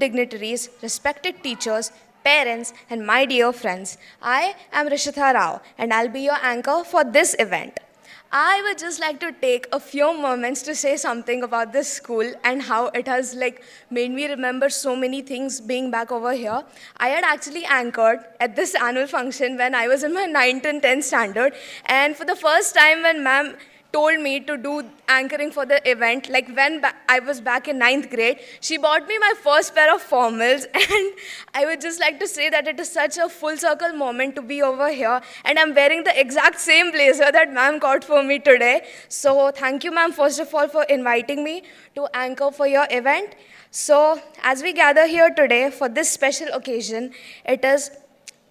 dignitaries, respected teachers, parents, and my dear friends. I am Rishitha Rao, and I'll be your anchor for this event. I would just like to take a few moments to say something about this school and how it has made me remember so many things being back over here. I had actually anchored at this annual function when I was in my 9th and 10th standard, and for the first time when ma'am told me to do anchoring for the event, I was back in 9th grade, she bought me my first pair of formals, and I would just like to say that it is such a full circle moment to be over here, and I'm wearing the exact same blazer that ma'am got for me today. So thank you, ma'am, first of all, for inviting me to anchor for your event. So as we gather here today for this special occasion, it is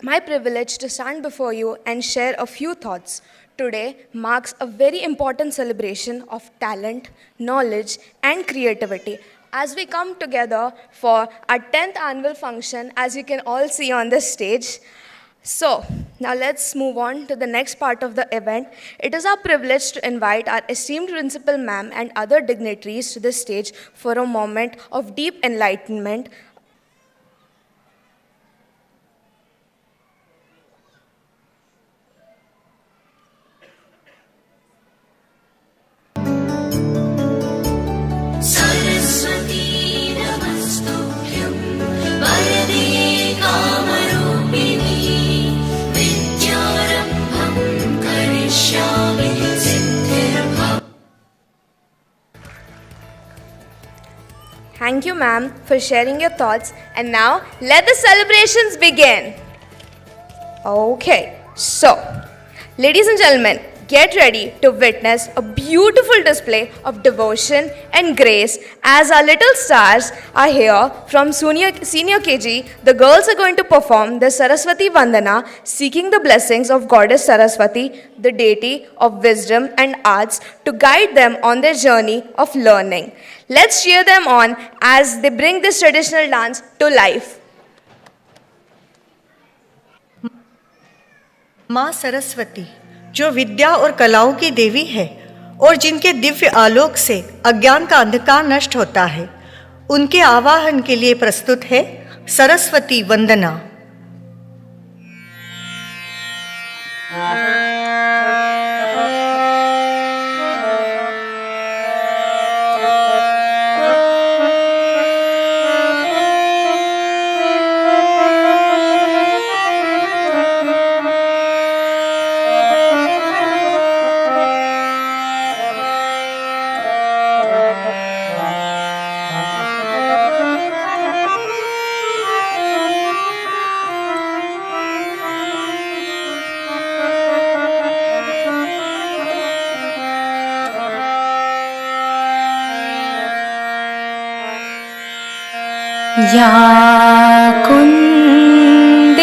my privilege to stand before you and share a few thoughts. Today marks a very important celebration of talent, knowledge, and creativity. As we come together for our 10th annual function, as you can all see on this stage. So, now let's move on to the next part of the event. It is our privilege to invite our esteemed principal ma'am and other dignitaries to the stage for a moment of deep enlightenment. Thank you, ma'am, for sharing your thoughts. And now, let the celebrations begin. Okay, so, ladies and gentlemen, get ready to witness a beautiful display of devotion and grace as our little stars are here from senior KG. The girls are going to perform the Saraswati Vandana, seeking the blessings of Goddess Saraswati, the deity of wisdom and arts, to guide them on their journey of learning. Let's cheer them on as they bring this traditional dance to life. माँ सरस्वती, जो विद्या और कलाओं की देवी है और जिनके दिव्य आलोक से अज्ञान का अंधकार नष्ट होता है, उनके आवाहन के लिए प्रस्तुत है सरस्वती वंदना। या कुन्देन्दु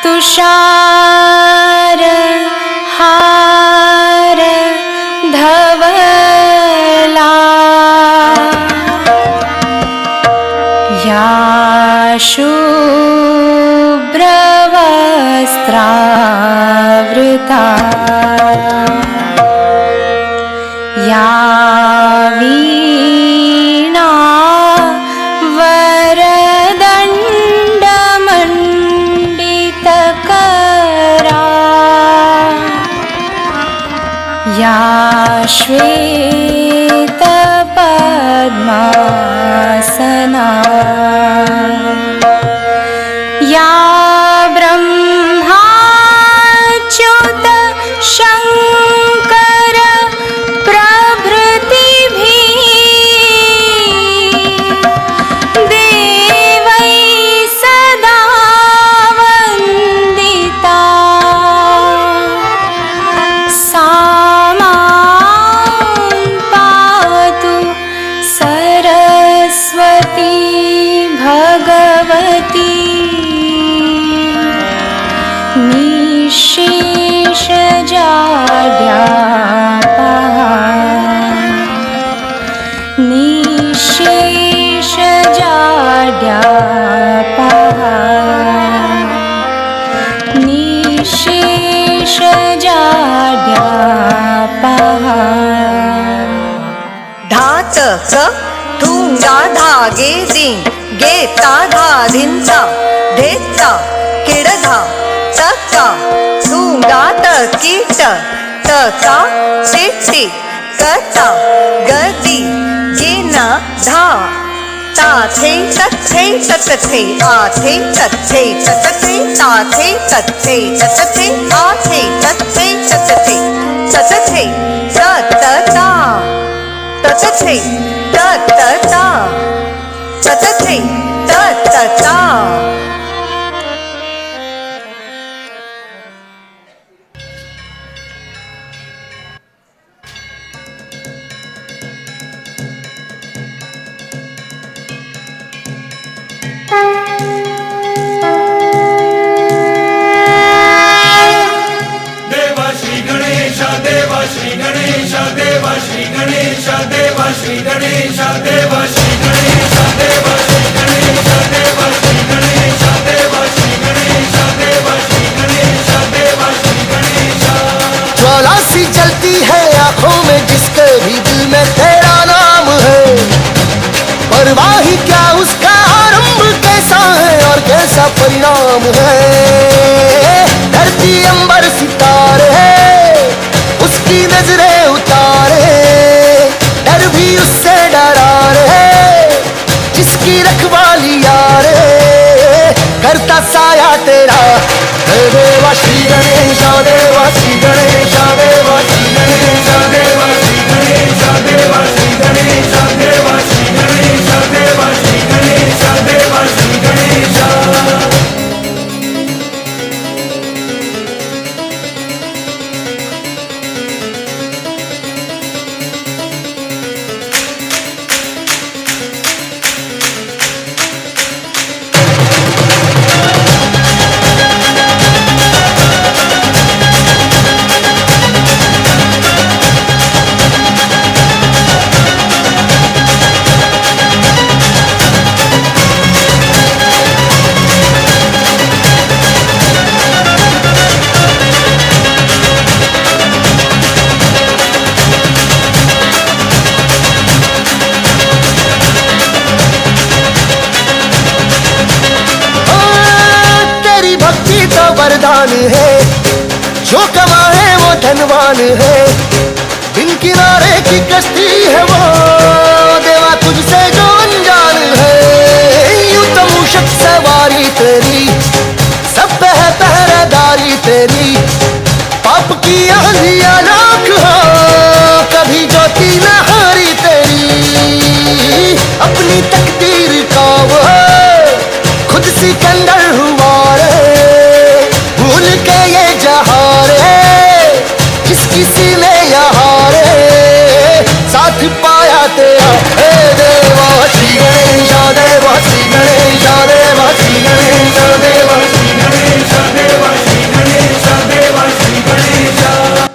तुषार हार धवला या शुभ्रवस्त्रावृता या वीणा वरदण्डमण्डितकरा या श्वेतपद्मासना या ब्रह्माच्युत शङ्कर देवै सदा वन्दिता सा मां पातु सरस्वती भगवती निःशेषजाड्य गे दी गे ता धा धिंता धेता किड़धा तका दूंगा तकीट तका सिटी कता गदी गिना धा ताथे तथे ततथे आथे तथे ततथे ताथे तथे ततथे आथे तथे ततथे ततथे ततता ततथे ततता ततथे ततता. देवा श्री गणेश देवा श्री गणेश देवा श्री गणेश देवा श्री गणेश देवा श्री गणेश देवा श्री गणेश देवा श्री गणेश देवा श्री गणेश देवा श्री गणेश देवा श्री गणेश. ज्वाला सी जलती है आंखों में जिसके भी दिल में तेरा नाम है. परवाही क्या उसका आरंभ कैसा है और कैसा परिणाम है. धरती अंबर सितारे उसकी नजरें उतारे. डर भी उससे डरा रे जिसकी रखवाली यारे. करता साया तेरा देवा श्री गणेश देवा श्री गणेश देवा श्री गणेश देवा श्री गणेश देवा श्री गणेश देवा श्री गणेश देवा श्री गणेश देवा श्री गणेश. वरदान है जो कमाए वो धनवान है. बिन किनारे की कश्ती है वो देवा तुझसे जो अनजान है. यूं तो मूषक सवारी तेरी सब पे है पहरेदारी तेरी. पाप की आंधियां लाख हो कभी ज्योति न हारी तेरी. अपनी तकदीर का वो खुद सिकंदर हुआ रे. भूल के ये जहां रे जिसकी सीने यहाँ रे. साथ पाया तेरा हे देवा श्री गणेश देवा श्री गणेश देवा श्री गणेश देवा श्री गणेश देवा श्री गणेश देवा Shri Ganesh.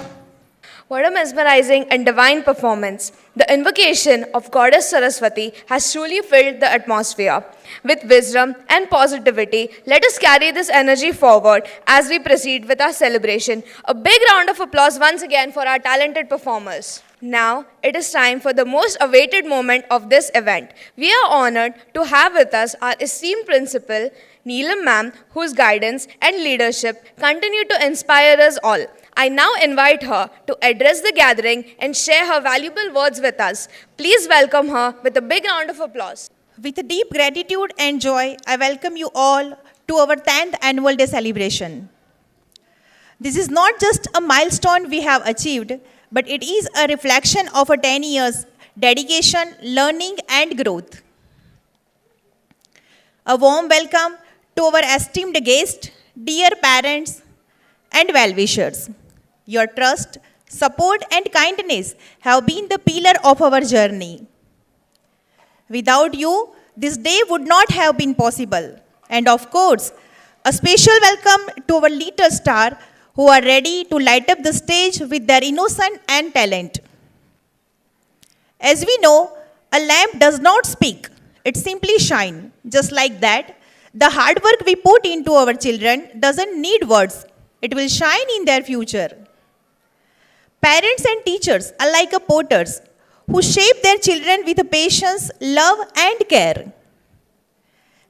What a mesmerizing and divine performance. The invocation of Goddess Saraswati has truly filled the atmosphere. With wisdom and positivity, let us carry this energy forward as we proceed with our celebration. A big round of applause once again for our talented performers. Now, it is time for the most awaited moment of this event. We are honored to have with us our esteemed principal, Neelam ma'am, whose guidance and leadership continue to inspire us all. I now invite her to address the gathering and share her valuable words with us. Please welcome her with a big round of applause. With deep gratitude and joy, I welcome you all to our 10th Annual Day celebration. This is not just a milestone we have achieved, but it is a reflection of our 10 years dedication, learning, and growth. A warm welcome to our esteemed guests, dear parents, and well-wishers. Your trust, support, and kindness have been the pillar of our journey. Without you, this day would not have been possible. And of course, a special welcome to our little star who are ready to light up the stage with their innocence and talent. As we know, a lamp does not speak, it simply shines. Just like that, the hard work we put into our children doesn't need words, it will shine in their future. Parents and teachers are like a potters who shape their children with patience, love, and care.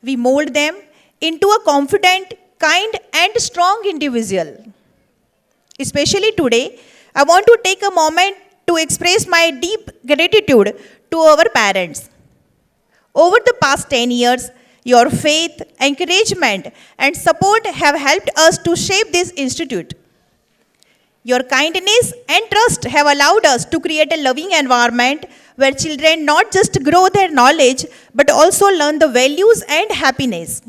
We mold them into a confident, kind, and strong individual. Especially today, I want to take a moment to express my deep gratitude to our parents. Over the past 10 years, your faith, encouragement, and support have helped us to shape this institute. Your kindness and trust have allowed us to create a loving environment where children not just grow their knowledge but also learn the values and happiness.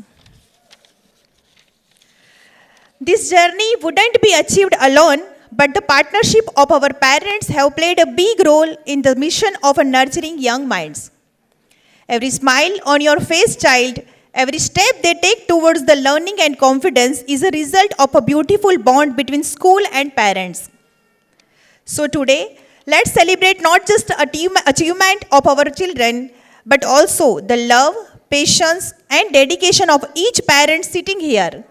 This journey wouldn't be achieved alone, but the partnership of our parents have played a big role in the mission of nurturing young minds. Every smile on your face, child, every step they take towards the learning and confidence is a result of a beautiful bond between school and parents. So today, let's celebrate not just the achievement of our children, but also the love, patience, and dedication of each parent sitting here.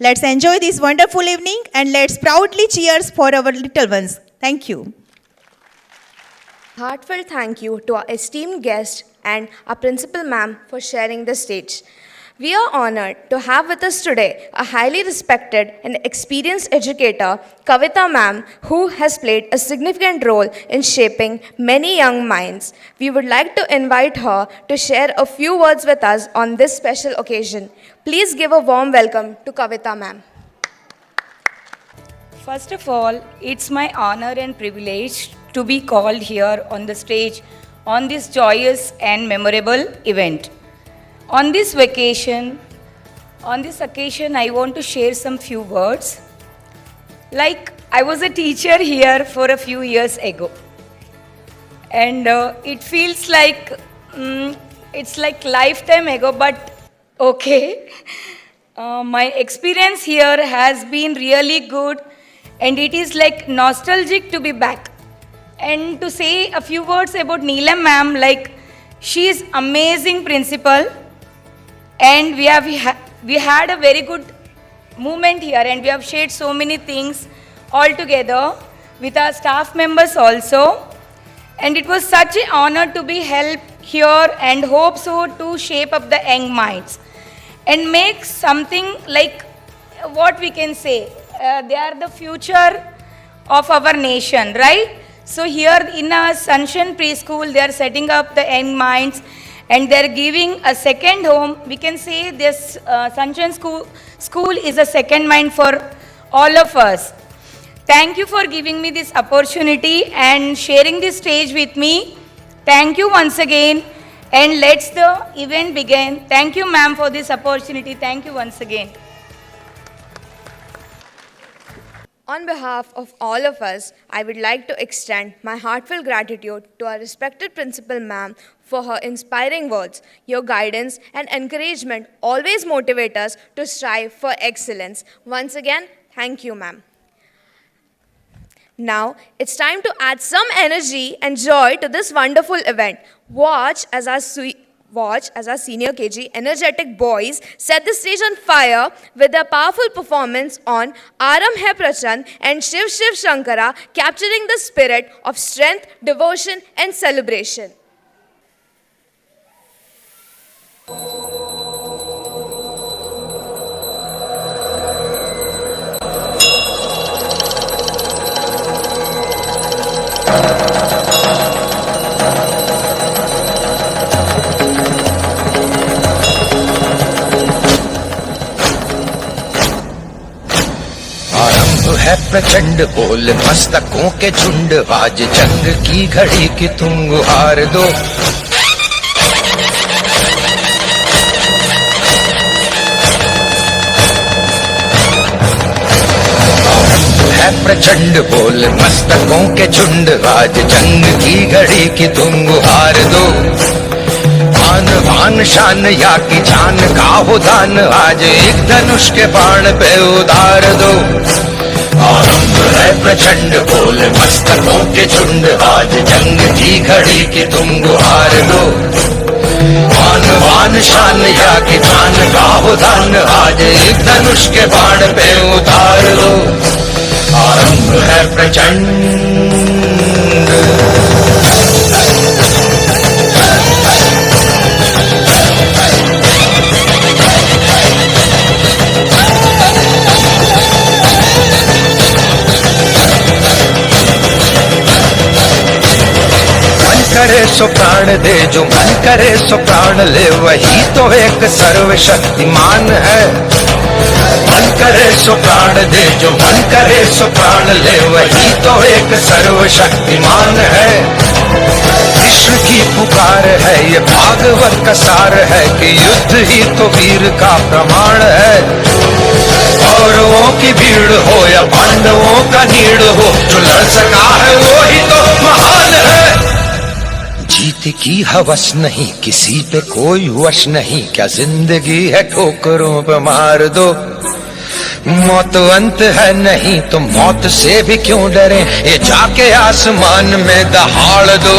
Let's enjoy this wonderful evening and let's proudly cheers for our little ones. Thank you. Heartfelt thank you to our esteemed guest and our principal ma'am for sharing the stage. We are honored to have with us today a highly respected and experienced educator, Kavita ma'am, who has played a significant role in shaping many young minds. We would like to invite her to share a few words with us on this special occasion. Please give a warm welcome to Kavita ma'am. First of all, it's my honor and privilege to be called here on the stage on this joyous and memorable event. On this occasion, I want to share some few words. Like, I was a teacher here for a few years ago. And it feels like, it's like lifetime ago, but okay. My experience here has been really good and it is like nostalgic to be back. And to say a few words about Neelam ma'am, like she is amazing principal and we had a very good moment here and we have shared so many things all together with our staff members also. And it was such an honor to be helped here and hope so to shape up the young minds and make something like what we can say. They are the future of our nation, right? So here in a Sunshine Preschool, they are setting up the young minds and they are giving a second home. We can say this Sunshine School is a second mind for all of us. Thank you for giving me this opportunity and sharing this stage with me. Thank you once again and let's the event begin. Thank you ma'am for this opportunity. Thank you once again. On behalf of all of us, I would like to extend my heartfelt gratitude to our respected principal ma'am for her inspiring words. Your guidance and encouragement always motivate us to strive for excellence. Once again, thank you, ma'am. Now, it's time to add some energy and joy to this wonderful event. Watch as our senior KG energetic boys set the stage on fire with their powerful performance on Aram Hai Prachand and Shiv Shiv Shankara, capturing the spirit of strength, devotion and celebration. है प्रचंड बोल मस्तकों के झुंड आज जंग की घड़ी की तुम गुहार दो है प्रचंड बोल मस्तकों के झुंड आज जंग की घड़ी की तुम गुहार दो आन बान शान या की जान का हो दान आज एक धनुष के बाण पे उतार दो आरंभ है प्रचंड बोल मस्तकों के झुंड आज जंग की घड़ी की तुम गुहार दो आन बान शान या की जान का हो दान आज एक धनुष के बाण पे उतार दो आरंभ है प्रचंड सो प्राण दे, जो मन करे सो प्राण ले, वही तो एक सर्वशक्तिमान है। मन करे सो प्राण दे, जो मन करे सो प्राण ले, वही तो एक सर्वशक्तिमान है। कृष्ण की पुकार है, ये भागवत का सार है कि युद्ध ही तो वीर का प्रमाण है। कौरवों की भीड़ हो या पांडवों का नीड़ हो, जो लड़ सका है वो ही तो महान है। जीत की हवस नहीं, किसी पे कोई वश नहीं, क्या जिंदगी है ठोकरों पे मार दो। मौत अंत है नहीं तो मौत से भी क्यों डरे, ये जाके आसमान में दहाड़ दो।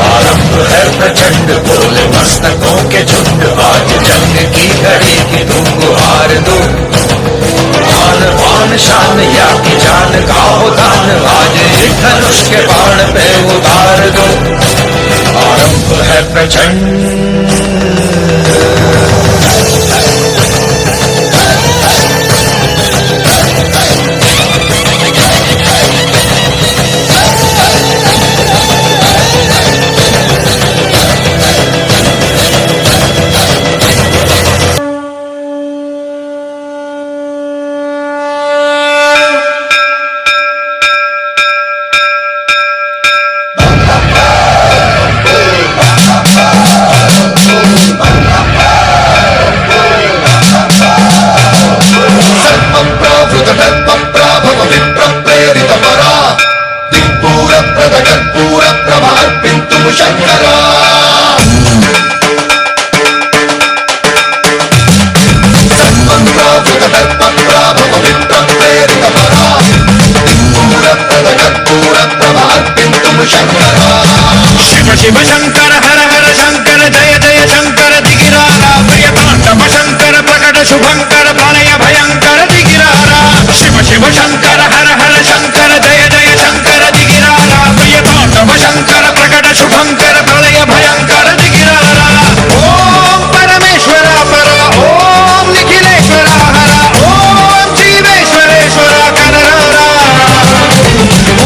आरंभ है प्रचंड, बोले मस्तकों के झुंड, आज जंग की घड़ी की तुम गुहार दो। आन बान शान या की जान का हो दान, आज एक धनुष के बाण पे उतार दो। आरंभ है प्रचंड। शिव शंकर हर हर शंकर, जय जय शंकर दिगिरारा, प्रियतांडव शंकर प्रकट शुभंकर, प्रलय भयंकर दिगिरारा। शिव शिव शंकर हर हर शंकर, जय जय शंकर दिगिरारा, प्रियतांडव शंकर प्रकट शुभंकर, प्रलय भयंकर दिगिरारा। ओम परमेश्वरा परा, ओम निखिलेश्वरा हरा, ओम जीवेश्वरेश्वरा करहरा,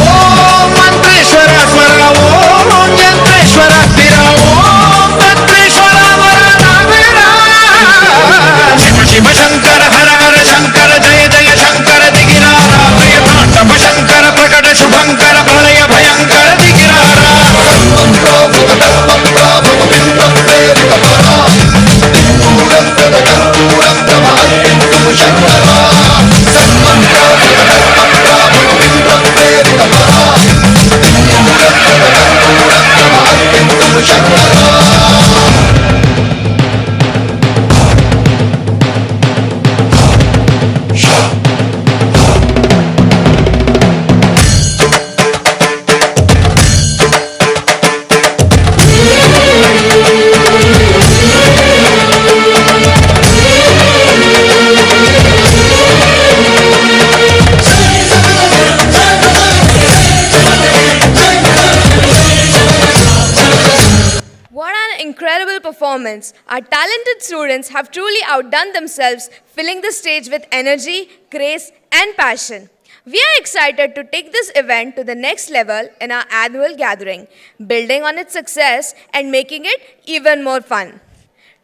ओम मंत्रेश्वरा स्वरा, ओम यंत्रेश्वरा स्थिरा, ओम तंत्रेश्वरा वरदा वीरा। शिव शिव शंकर हर हर शंकर, जय जय शंकर दिगिरारा, प्रियतांडव शंकर प्रकट शुभंकर, प्रलय भयंकर दिगिरारा। What an incredible performance! Our talented students have truly outdone themselves, filling the stage with energy, grace, and passion. We are excited to take this event to the next level in our annual gathering, building on its success and making it even more fun.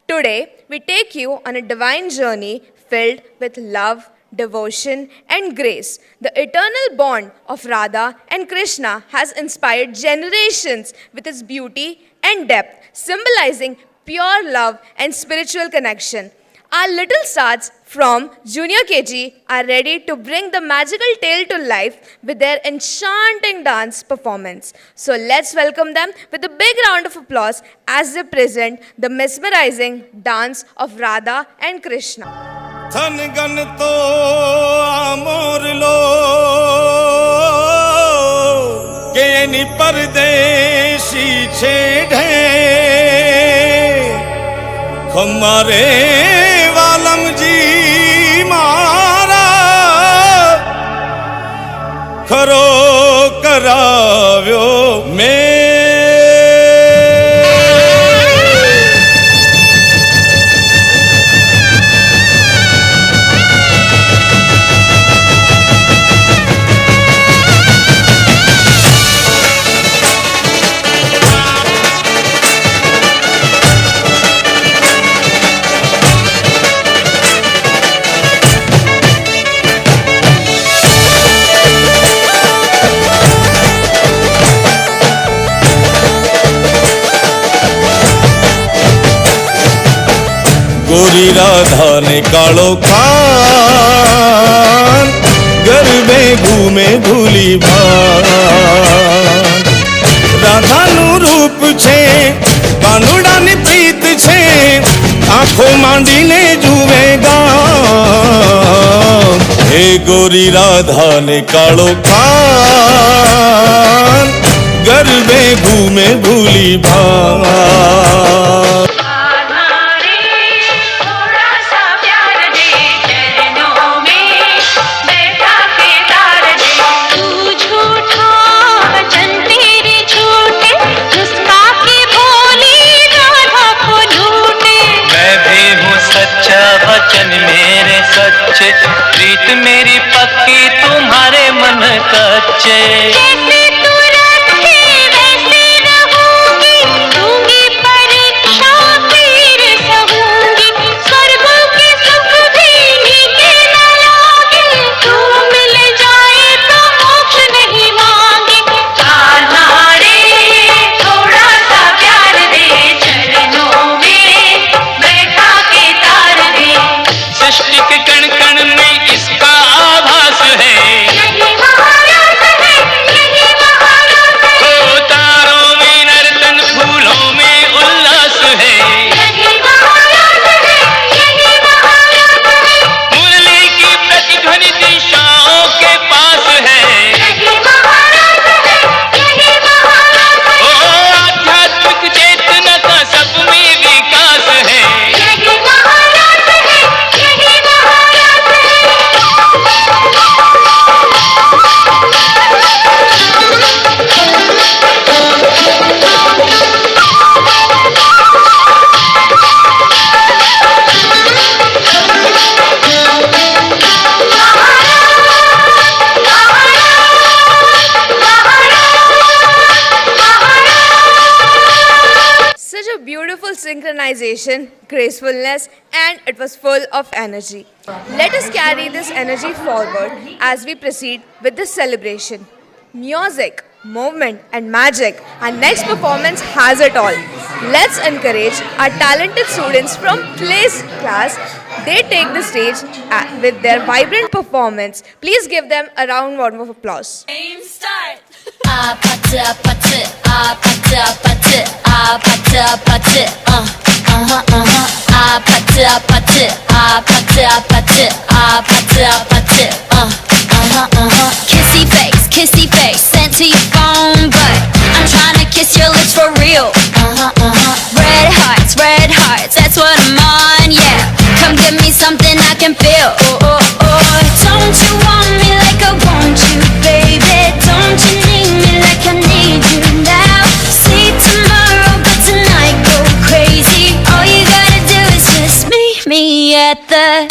Today, we take you on a divine journey filled with love, devotion, and grace. The eternal bond of Radha and Krishna has inspired generations with its beauty and depth, symbolizing pure love and spiritual connection. Our little stars from Junior KG are ready to bring the magical tale to life with their enchanting dance performance. So let's welcome them with a big round of applause as they present the mesmerizing dance of Radha and Krishna. धन gun तो आमोर लो के नि परदेसी छेड़े, हमारे वालम जी मारा खरो कराव्यो में। गोरी राधा ने कालो खान गरबे घूमे भूली भान राधाનું રૂપ છે કાનુડાની પ્રીત છે આંખો માંડીને જુએ ગામ હે ગોરી રાધા ને કાળો ખાન ગરબે ઘૂમે ભૂલી ભાન वचन मेरे सच्चे प्रीत मेरी पक्की तुम्हारे मन कच्चे जैसे तू रखे वैसे रहूंगी दूंगी परीक्षा फिर सहूंगी स्वर्गों के सुख भी नीचे न लागे तू मिल जाए तो मोक्ष नहीं मांगे कान्हा रे थोड़ा सा प्यार दे चरणों में बैठा के तार दे सृष्टि के कण कण में इसका आभास है ओ तारों में नर्तन फूलों में उल्लास है मुरली की प्रतिध्वनि दिशाओं के पास है ओ आध्यात्मिक चेतना का सब में विकास है Such a beautiful synchronization, gracefulness, and it was full of energy. Let us carry this energy forward as we proceed with this celebration. Music, movement, and magic. Our next performance has it all. Let's encourage our talented students from Place class. They take the stage with their vibrant performance. Please give them a round of applause. Kissy face, sent to your phone, but I'm trying to kiss your lips for real. Red hearts, that's what I'm on, yeah. Come give me something I can feel. Don't you want me like I want you, baby? Don't you need me like I need you now? See tomorrow, but tonight go crazy. All you gotta do is just meet me at the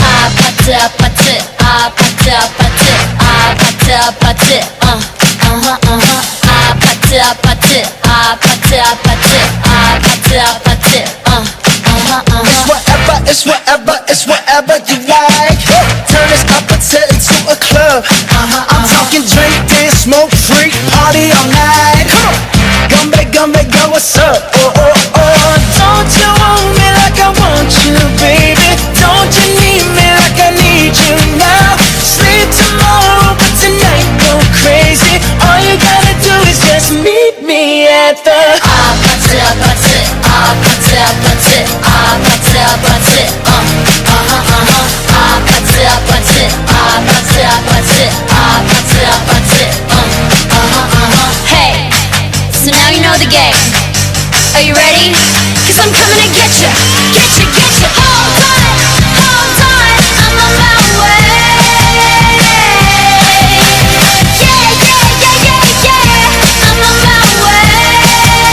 It's whatever you like. Turn this opposite into a club. I'm talking drink, dance, smoke, freak, party all night. Come on, go, what's up? Don't you want me like I want you, baby? Don't you need me like I need you now? Sleep tomorrow, but tonight go crazy. All you gotta do is just meet me at the Hey, so now you know the game. Are you ready? 'Cause I'm coming to get you. Hold on, I'm on my way. Yeah, I'm on my way.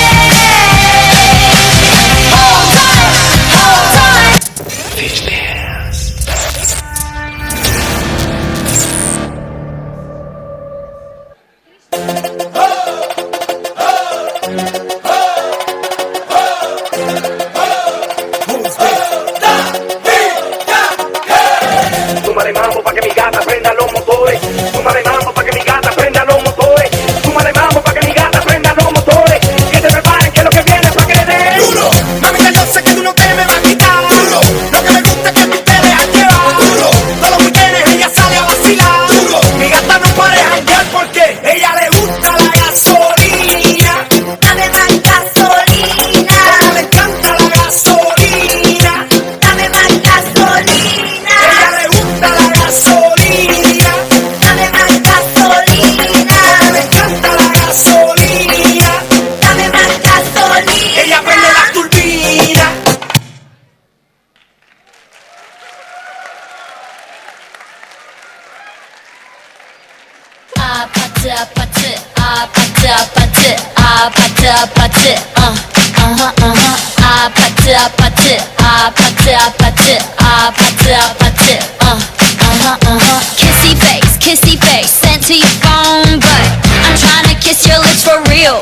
Kissy face, sent to your phone, but I'm trying to kiss your lips for real.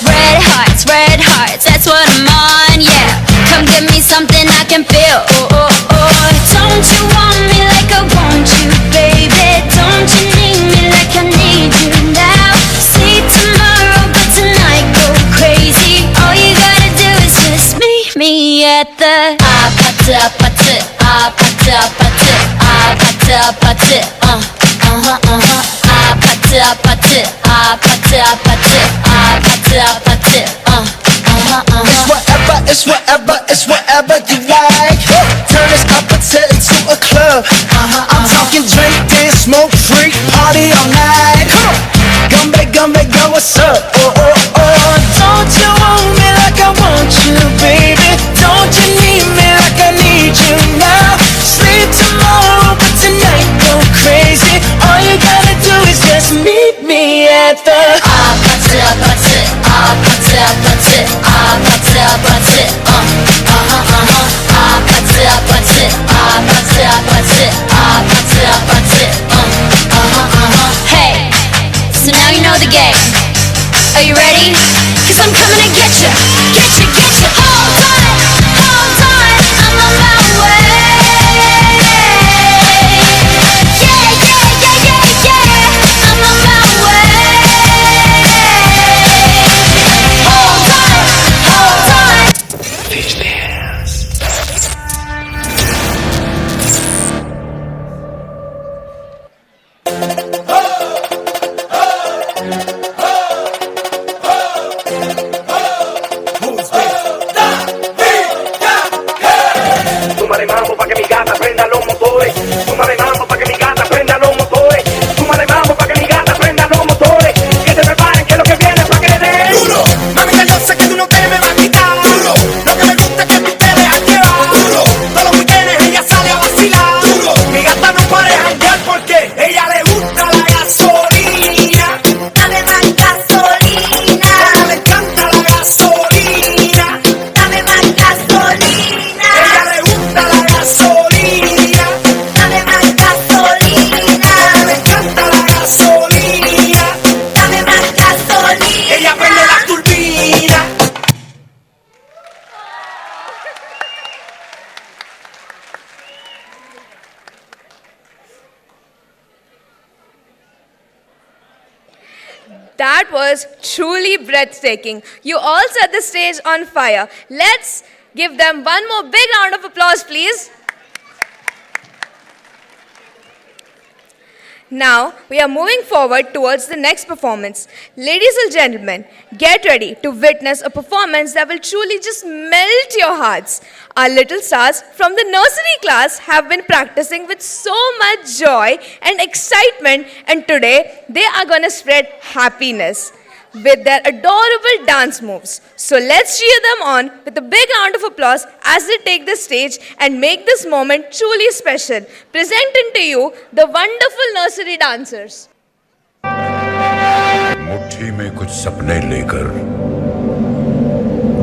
Red hearts, that's what I'm on, yeah. Come give me something I can feel. Don't you want me like I want you, baby? Don't you need me like I need you now? See tomorrow, but tonight go crazy. All you gotta do is just meet me at the It's whatever you like. Turn this appetite into a club. I'm talking drink, dance, smoke, freak, party all night. Come on, gumbe, girl, what's up? Don't you want me like I want you, baby? Don't you need me like I need you now? Sleep tomorrow, but tonight go crazy. All you gotta do is just meet me at the Hey, so now you know the game. Are you ready? 'Cause I'm coming to get you. Hold on, I'm on my way. Yeah, I'm on my way. Hold on. These days. Súmale mambo pa' que mi gata prenda los motores. Súmale mambo pa' que mi gata prenda los motores. Súmale mambo pa' que mi gata prenda los motores. Que se preparen que lo que viene es pa' que le den duro. Mamita, yo sé que tú no te me vas a quitar duro. Lo que me gusta es que tú te dejas llevar duro. Todos los weekends ella sale a vacilar duro. Mi gata no para de janguear porque ella le gusta la gasolina. Dame más gasolina. Le encanta la gasolina. Dame más gasolina. Ella le gusta la gasolina. Dame más gasolina. Le encanta la gasolina. Dame más gasolina. Ella prende la turbina. That was truly breathtaking. You all set the stage on fire. Let's give them one more big round of applause, please. Now, we are moving forward towards the next performance. Ladies and gentlemen, get ready to witness a performance that will truly just melt your hearts. Our little stars from the nursery class have been practicing with so much joy and excitement, and today they are going to spread happiness with their adorable dance moves. So let's cheer them on with a big round of applause as they take the stage and make this moment truly special. Presenting to you the wonderful nursery dancers. मुट्ठी में कुछ सपने लेकर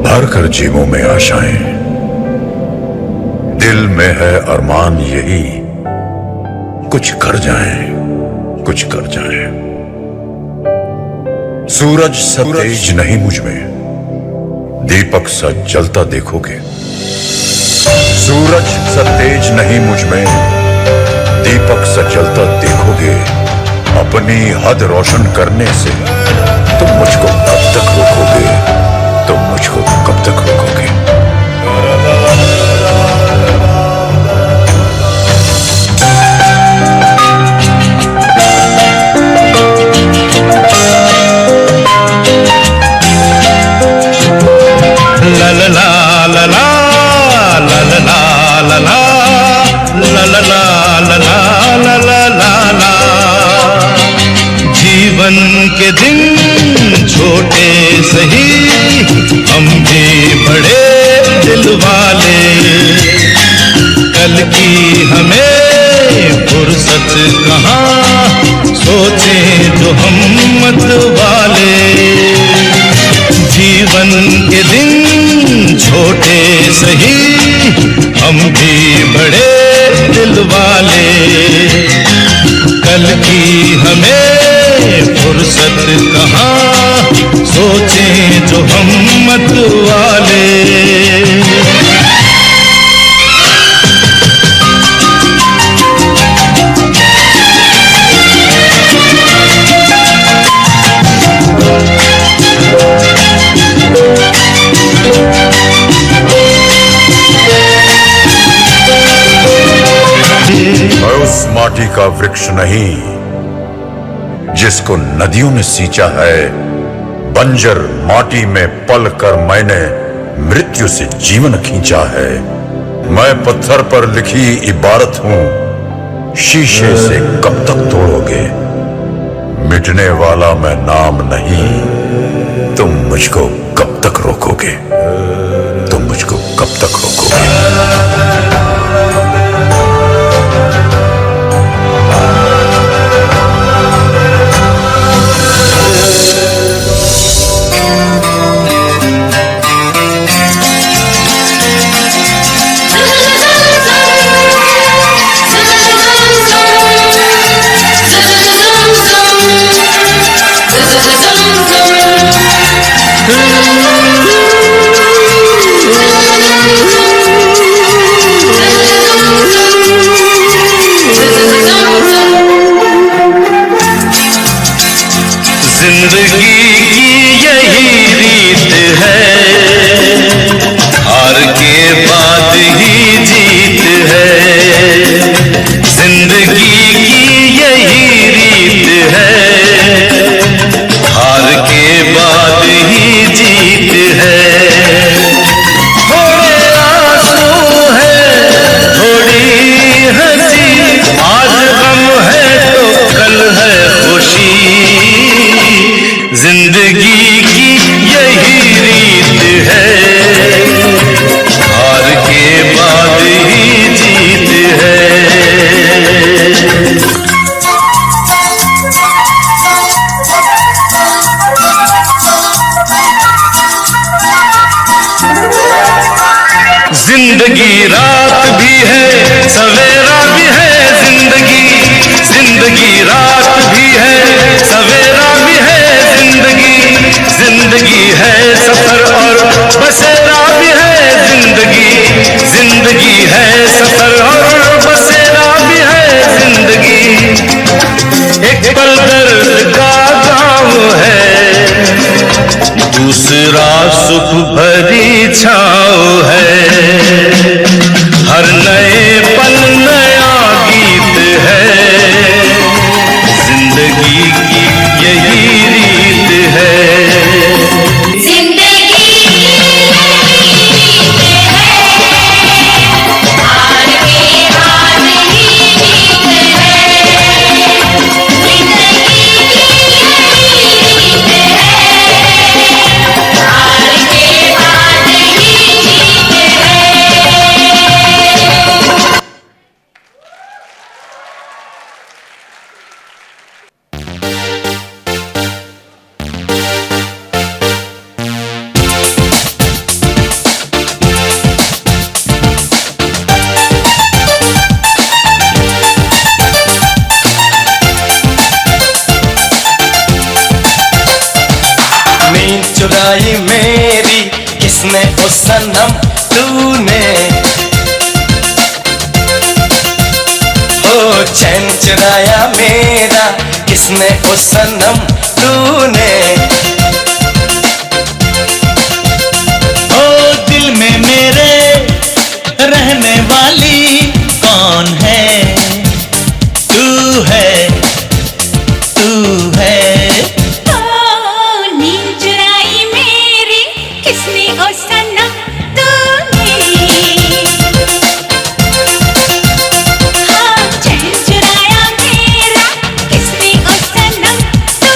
भर कर जेबों में आशाएं, दिल में है अरमान यही कुछ कर जाएं, कुछ कर जाएं। सूरज सा तेज नहीं मुझ में, दीपक सा जलता देखोगे। सूरज सा तेज नहीं मुझ में, दीपक सा जलता देखोगे। अपनी हद रोशन करने से तुम मुझको कब तक रोकोगे, तुम मुझको कब तक रोकोगे। La la la la la la la la la la la la la la la la। जीवन के दिन छोटे सही, हम भी बड़े दिल वाले। कल की हमें फुर्सत कहाँ, सोचें जो हम मत वाले। के दिन छोटे सही, हम भी बड़े दिल वाले। कल की हमें फुर्सत कहाँ, सोचें जो हम मत वाले। मैं उस माटी का वृक्ष नहीं जिसको नदियों ने सींचा है। बंजर माटी में पल कर मैंने मृत्यु से जीवन खींचा है। मैं पत्थर पर लिखी इबारत हूं, शीशे से कब तक तोड़ोगे। मिटने वाला मैं नाम नहीं, तुम मुझको कब तक रोकोगे। तुम मुझको कब तक रोकोगे। जिंदगी की यही रीत है, हार के बाद ही जीत है। जिंदगी की यही रीत है, हार के बाद ही जीत है। थोड़े आंसू है, थोड़ी हंसी, आज गम है तो कल है खुशी। जिंदगी की यही रीत है, हार के बाद ही जीत है। जिंदगी रात भी है, सवेरा भी है। जिंदगी रात भी है, सवेरा भी है। जिंदगी है सफर और बसेरा भी है। जिंदगी है सफर और बसेरा भी है। जिंदगी एक पल दर्द का गाँव है, दूसरा सुख भरी छाँव है। हर नए पल नया गीत है, जिंदगी की यही रीत है। चुराई मेरी किसने ओ सनम तूने, ओ चैन चुराया मेरा किसने ओ सनम तूने। ओ दिल में मेरे रहने वाली कौन है, तू है, तू है। हाँ, चैन चुराया मेरा किसने ओ सनम तू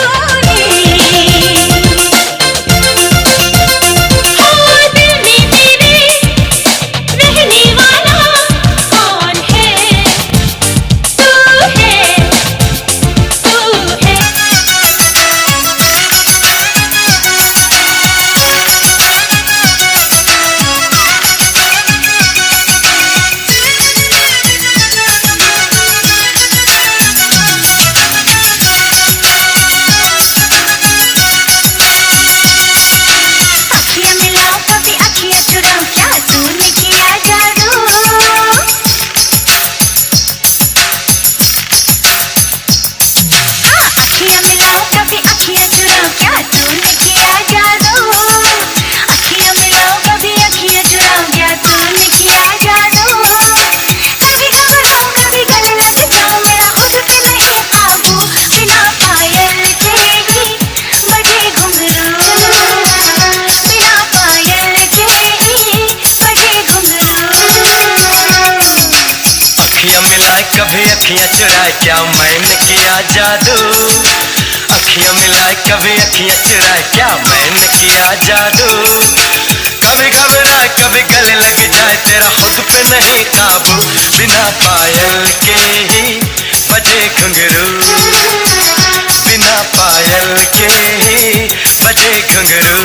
कभी अखियां चुराओ क्या तूने किया जादू अखियां मिलाओ कभी अखियां चुराओ क्या तूने किया जादू कभी घबराओ कभी गले लग जाओ मेरा खुद पे नहीं काबू बिना पायल के ही बजे घुंघरू बिना पायल के ही बजे घुंघरू अखियां मिलाए कभी अखियां चुराए क्या मैंने किया जादू अखियां मिलाए कभी अखियां चुराए क्या मैंने किया जादू कभी घबराए कभी गले लग जाए तेरा खुद पे नहीं काबू बिना पायल के ही बजे घुंघरू बिना पायल के ही बजे घुंघरू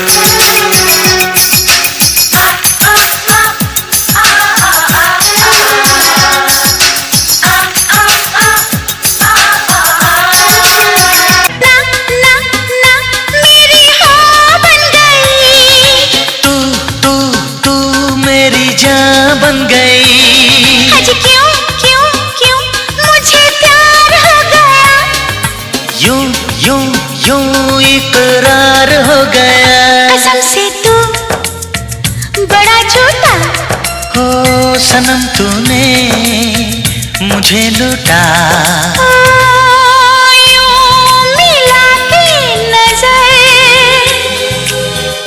बन गई आज क्यों क्यों क्यों मुझे प्यार हो गया यूं यूं यूं इकरार हो गया कसम से तू बड़ा झूठा हो सनम तूने मुझे लूटा ओ, यूं मिला के नजर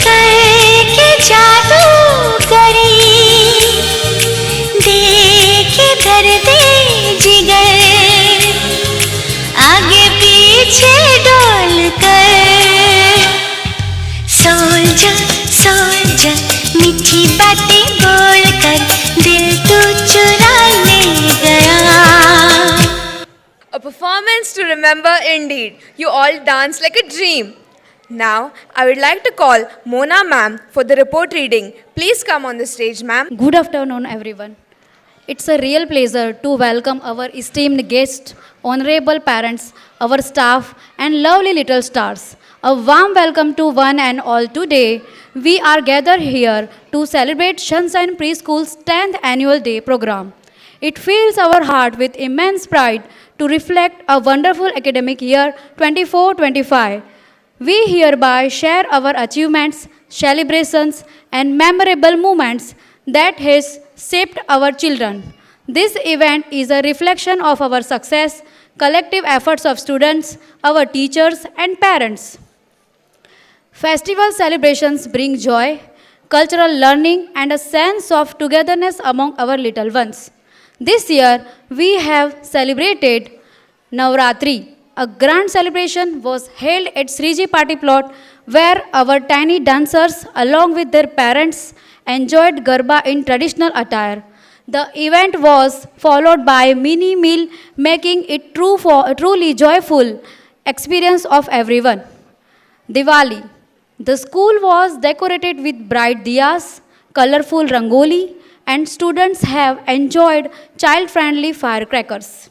करके जादू करी दर्द जिगर आगे पीछे डोल कर सोच मीठी बातें बोल कर दिल तू चुरा ले गया. A performance to remember indeed. You all danced like a dream. Now, I would like to call Mona ma'am for the report reading. Please come on the stage, ma'am. Good afternoon, everyone. It's a real pleasure to welcome our esteemed guests, honorable parents, our staff, and lovely little stars. A warm welcome to one and all today. We are gathered here to celebrate Sunshine Preschool's 10th annual day program. It fills our heart with immense pride to reflect a wonderful academic year 24-25. We hereby share our achievements, celebrations, and memorable moments that has shaped our children. This event is a reflection of our success, collective efforts of students, our teachers, and parents. Festival celebrations bring joy, cultural learning, and a sense of togetherness among our little ones. This year, we have celebrated Navratri. A grand celebration was held at Sriji Party Plot, where our tiny dancers, along with their parents, enjoyed Garba in traditional attire. The event was followed by mini meal, making it truly joyful experience of everyone. Diwali. The school was decorated with bright diyas, colorful rangoli, and students have enjoyed child-friendly firecrackers.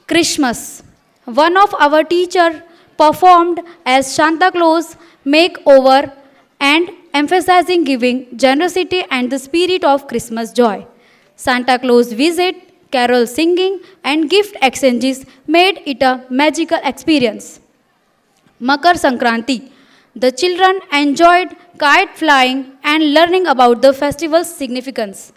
Christmas. One of our teachers performed as Santa Claus makeover and emphasizing giving, generosity, and the spirit of Christmas joy. Santa Claus visit, carol singing, and gift exchanges made it a magical experience. Makar Sankranti. The children enjoyed kite flying and learning about the festival's significance.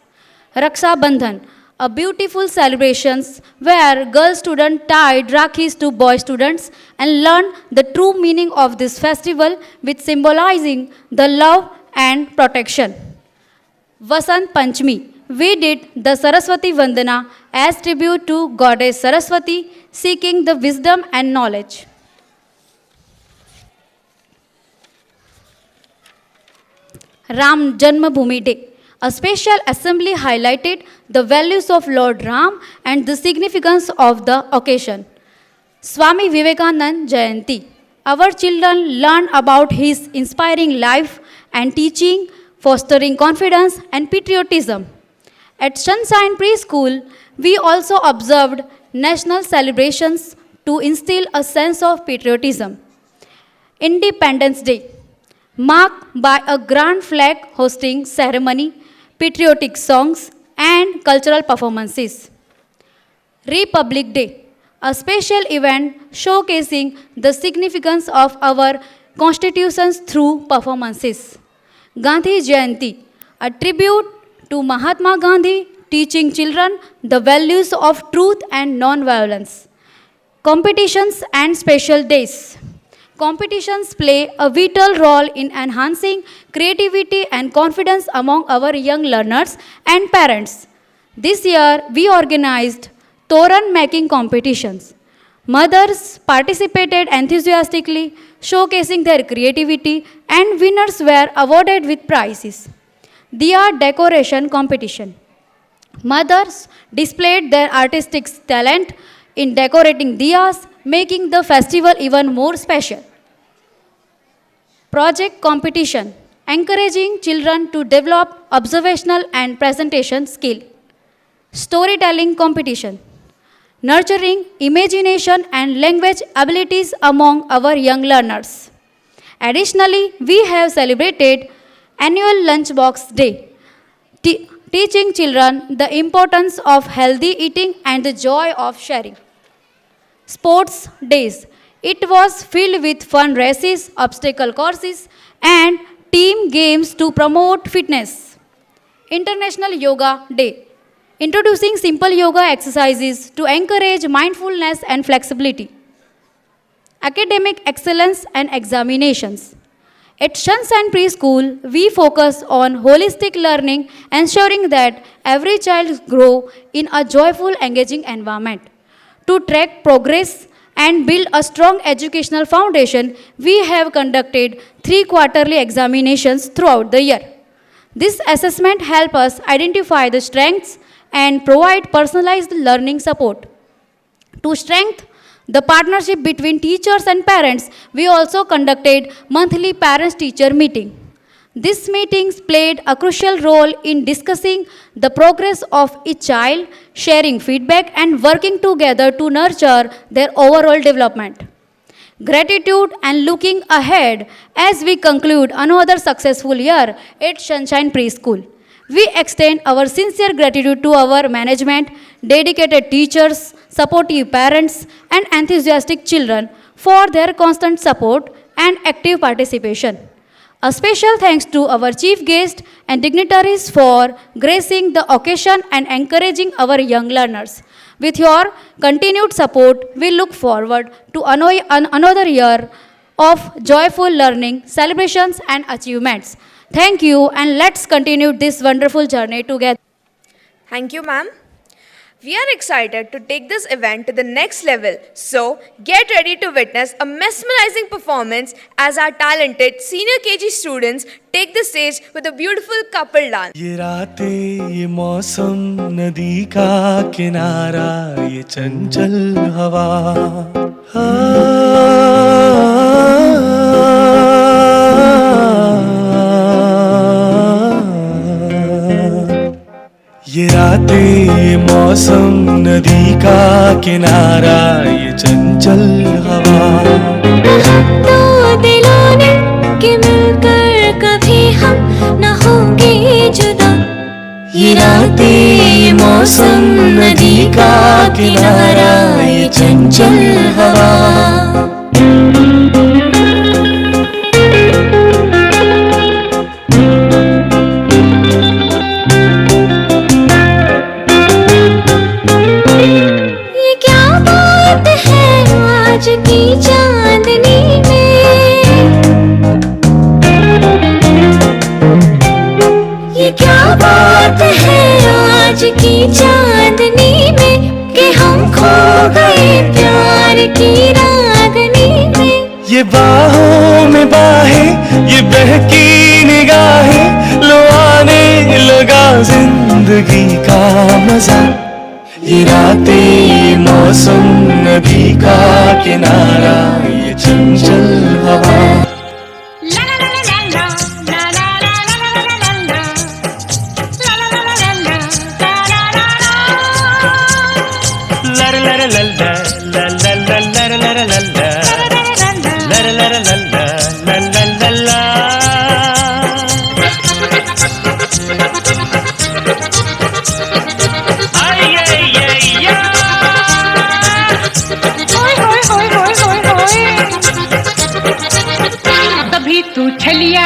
Raksha Bandhan. A beautiful celebrations where girl students tied rakhis to boy students and learned the true meaning of this festival, with symbolizing the love and protection. Vasant Panchami. We did the Saraswati Vandana as tribute to Goddess Saraswati, seeking the wisdom and knowledge. Ram Janmabhoomi Day. A special assembly highlighted the values of Lord Ram and the significance of the occasion. Swami Vivekanand Jayanti. Our children learn about his inspiring life and teaching, fostering confidence and patriotism. At Sunshine Preschool, we also observed national celebrations to instill a sense of patriotism. Independence Day, marked by a grand flag hosting ceremony, patriotic songs, and cultural performances. Republic Day, a special event showcasing the significance of our constitutions through performances. Gandhi Jayanti, a tribute to Mahatma Gandhi, teaching children the values of truth and non-violence. Competitions and special days. Competitions play a vital role in enhancing creativity and confidence among our young learners and parents. This year, we organized Toran making competitions. Mothers participated enthusiastically, showcasing their creativity, and winners were awarded with prizes. Diya decoration competition. Mothers displayed their artistic talent in decorating diyas, making the festival even more special. Project competition, encouraging children to develop observational and presentation skill. Storytelling competition, nurturing imagination and language abilities among our young learners. Additionally, we have celebrated annual lunchbox day, teaching children the importance of healthy eating and the joy of sharing. Sports days. It was filled with fun races, obstacle courses, and team games to promote fitness. International Yoga Day. Introducing simple yoga exercises to encourage mindfulness and flexibility. Academic excellence and examinations. At Sunshine Preschool, we focus on holistic learning, ensuring that every child grows in a joyful, engaging environment. To track progress and build a strong educational foundation, we have conducted 3 quarterly examinations throughout the year. This assessment helps us identify the strengths and provide personalized learning support. To strengthen the partnership between teachers and parents, we also conducted monthly parents-teacher meeting. These meetings played a crucial role in discussing the progress of each child, sharing feedback, and working together to nurture their overall development. Gratitude and looking ahead as we conclude another successful year at Sunshine Preschool. We extend our sincere gratitude to our management, dedicated teachers, supportive parents, and enthusiastic children for their constant support and active participation. A special thanks to our chief guest and dignitaries for gracing the occasion and encouraging our young learners. With your continued support, we look forward to another year of joyful learning, celebrations, and achievements. Thank you, and let's continue this wonderful journey together. Thank you, ma'am. We are excited to take this event to the next level, so get ready to witness a mesmerizing performance as our talented senior KG students take the stage with a beautiful couple dance. ये रातें, ये मौसम, नदी का किनारा, ये चंचल हवा, ये रातें, ये मौसम, नदी का किनारा, ये चंचल हवा, तो दिलों ने कि मिलकर कभी हम न होंगे जुदा। ये रातें, ये मौसम, नदी का किनारा, ये चंचल हवा। आज की चांदनी में ये क्या बात है आज की चांदनी में कि हम खो गए प्यार की रागनी में। ये बाहों में बाहें, ये बहकी निगाहें, लो आने लगा जिंदगी का मजा। ये रातें, ये मौसम, नदी का किनारा, ये चंचल हवा।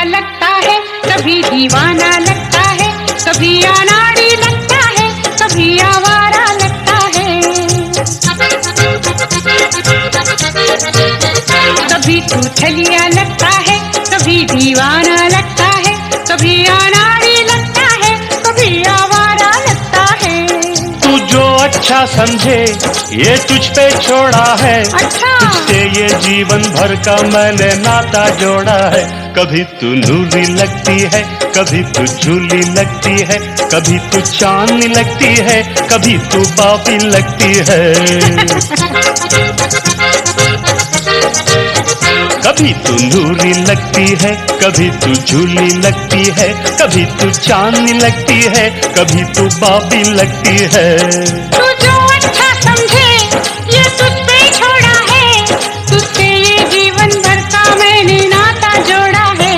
लगता है, कभी दीवाना लगता है, कभी अनाड़ी लगता है, कभी आवारा लगता है। कभी तू छलिया लगता है, कभी दीवाना लगता है, कभी अनाड़ी लगता है, कभी आवारा लगता है। तू जो अच्छा समझे ये तुझ पे छोड़ा है, तुझसे ये जीवन भर का मैंने नाता जोड़ा है। कभी तू नूरी लगती है, कभी तू झूली लगती है, कभी तू चांदनी लगती है, कभी तू बापी लगती है। कभी तू नूरी लगती है, कभी तू झूली लगती है, कभी तू चांदनी लगती है, कभी तू बाबी लगती है। तू जो अच्छा समझे ये तुझ पे छोड़ा है, तुझसे ये जीवन भर का मैंने नाता जोड़ा है।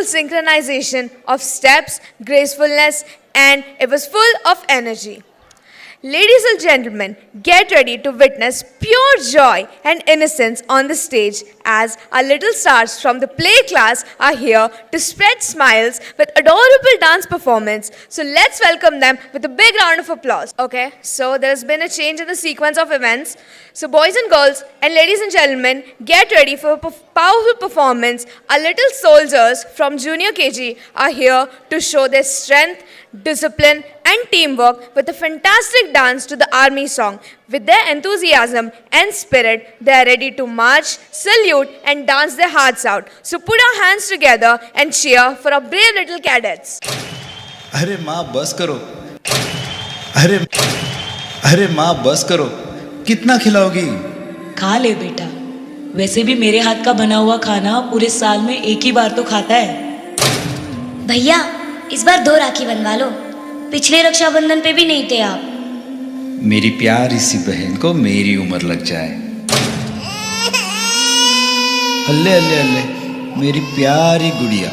Synchronization of steps, gracefulness, and it was full of energy. Ladies and gentlemen, get ready to witness pure joy and innocence on the stage as our little stars from the play class are here to spread smiles with adorable dance performance. So let's welcome them with a big round of applause. Okay, so there's been a change in the sequence of events. So boys and girls and ladies and gentlemen, get ready for a powerful performance. Our little soldiers from Junior KG are here to show their strength, discipline and teamwork with a fantastic dance to the army song. With their enthusiasm and spirit, they are ready to march, salute and dance their hearts out. So put our hands together and cheer for our brave little cadets. अरे माँ बस करो, अरे माँ बस करो, कितना खिलाओगी? खा ले बेटा, वैसे भी मेरे हाथ का बना हुआ खाना पूरे साल में एक ही बार तो खाता है। भैया इस बार 2 राखी बनवा लो, पिछले रक्षाबंधन पे भी नहीं थे आप। मेरी प्यारी सी बहन को मेरी उम्र लग जाए। अल्ले अल्ले अल्ले, मेरी प्यारी गुड़िया।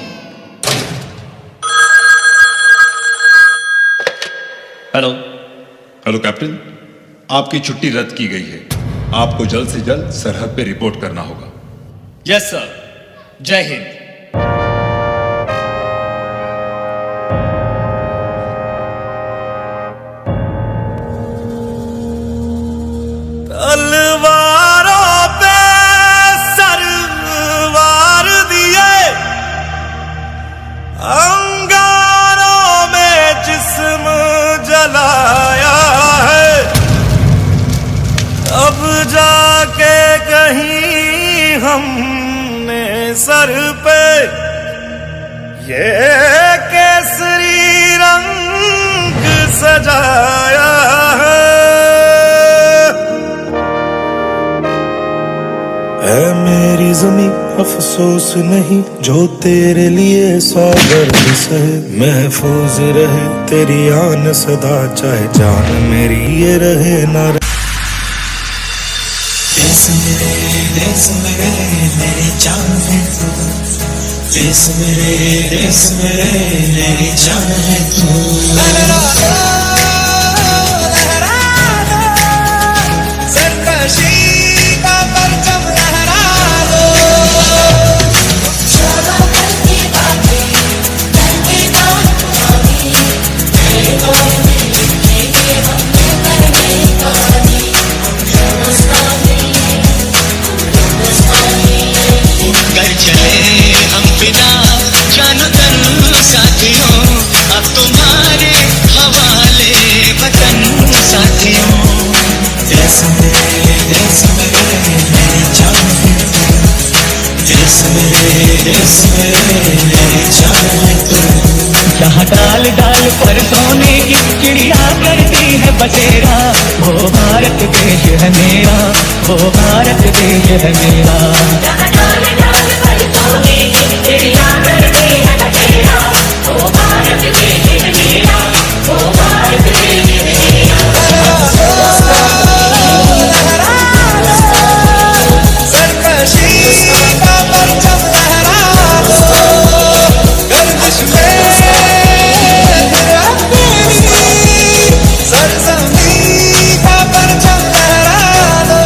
हेलो कैप्टन, आपकी छुट्टी रद्द की गई है। आपको जल्द से जल्द सरहद पे रिपोर्ट करना होगा। यस सर, जय हिंद। तलवारों पे सरवार दिए, अंगारों में जिस्म जलाया है, अब जाके कहीं हम सर पे ये केसरी रंग सजाया है मेरी ज़मीं अफसोस नहीं जो तेरे लिए सागर सहे महफूज रहे तेरी आन सदा चाहे जान मेरी ये रहे ना रहे। देश मेरे मेरी जान है तू देश मेरे मेरी जान है तू सरकशी का परचम लहरा दो चलो करके बातें करके बात मेरे बारे में लिखेंगे हमने करने कहानी कर चले हम बिना जानो तन साथियों अब तुम्हारे हवाले वतन साथियों देश मेरे मेरी जान है तू देश मेरे मेरी जान है तू यहाँ डाल डाल पर सोने की चिड़िया करती है बसेरा वो भारत देश है मेरा वो भारत देश है मेरा यहाँ डाल डाल पर सोने की चिड़िया करती है बसेरा वो भारत देश है मेरा वो भारत देश है मेरा सरकशी का परचम लहरा दो गर्दिश में सरजमीं का परचम लहरा दो।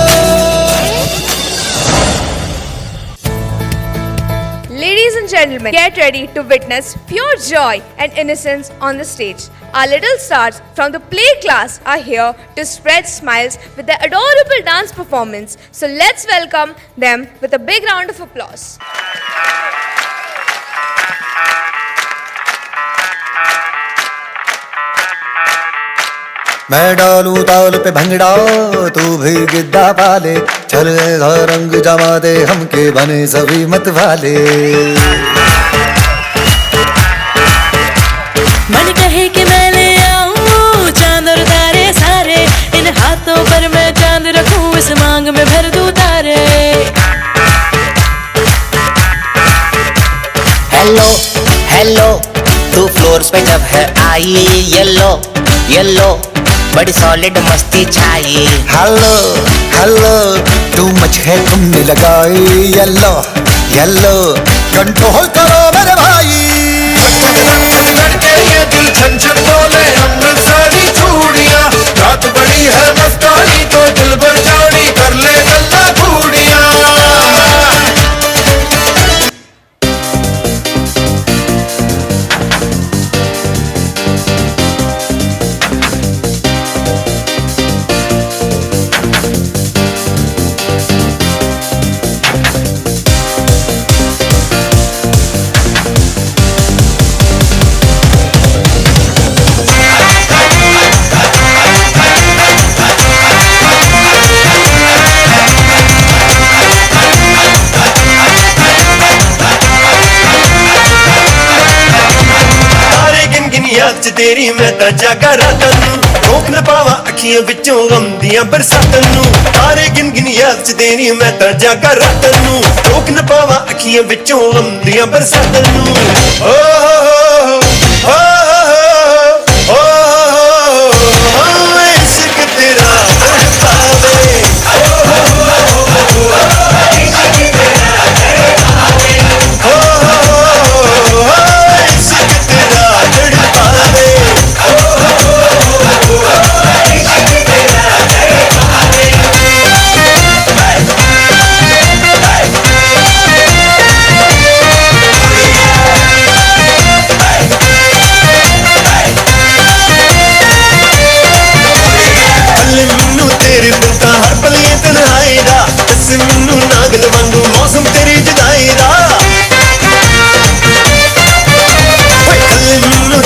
Ladies and gentlemen, get ready to witness pure joy and innocence on the stage. Our little stars from the play class are here to spread smiles with their adorable dance performance. So let's welcome them with a big round of applause. मैं डालूं ताल पे भंगड़ा तू भी गिद्दा पाले चल ऐसा रंग जमा दे हमके बने सभी मत वाले मन कहे कि मैं ले आऊं चांद और तारे सारे इन हाथों पर मैं चांद रखूं इस मांग में भर दूं तारे हेलो हेलो तू फ्लोर पे जब है आई येलो येलो बड़ी सॉलिड मस्ती छाई हेलो हेलो तू मच है तुमने लगाई येलो येलो कंट्रोल करो मेरे भाई लड़के ये दिल छन छन बोले अमृतसरी चूड़ियां रात बड़ी है मस्तानी तो दिल भर जानी कर ले गल्ला चूड़ियां तेरी मैं तां जागा रातां नूं रोक न पावा अखियां विचों गम दियां बरसातां नूं तारे गिन गिन याद च तेरी मैं तां जागा रातां नूं रोक न पावा अखियां विचों गम दियां बरसातां नूं ओ इश्क तेरा तड़पावे मौसम तेरी जुदाई दा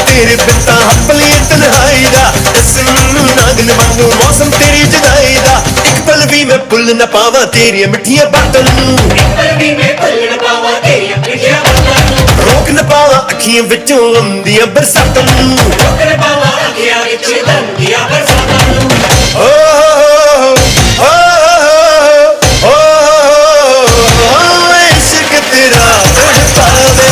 तेरे बिता अपनी तन्हाई दा नागन वांगू मौसम तेरी जुदाई दा एक पल भी मैं भुल न पावा तेरिया मिठिया बातों रोक न पावा अखियां विचों आंदियां बरसातां ओ इश्क तेरा तड़पावे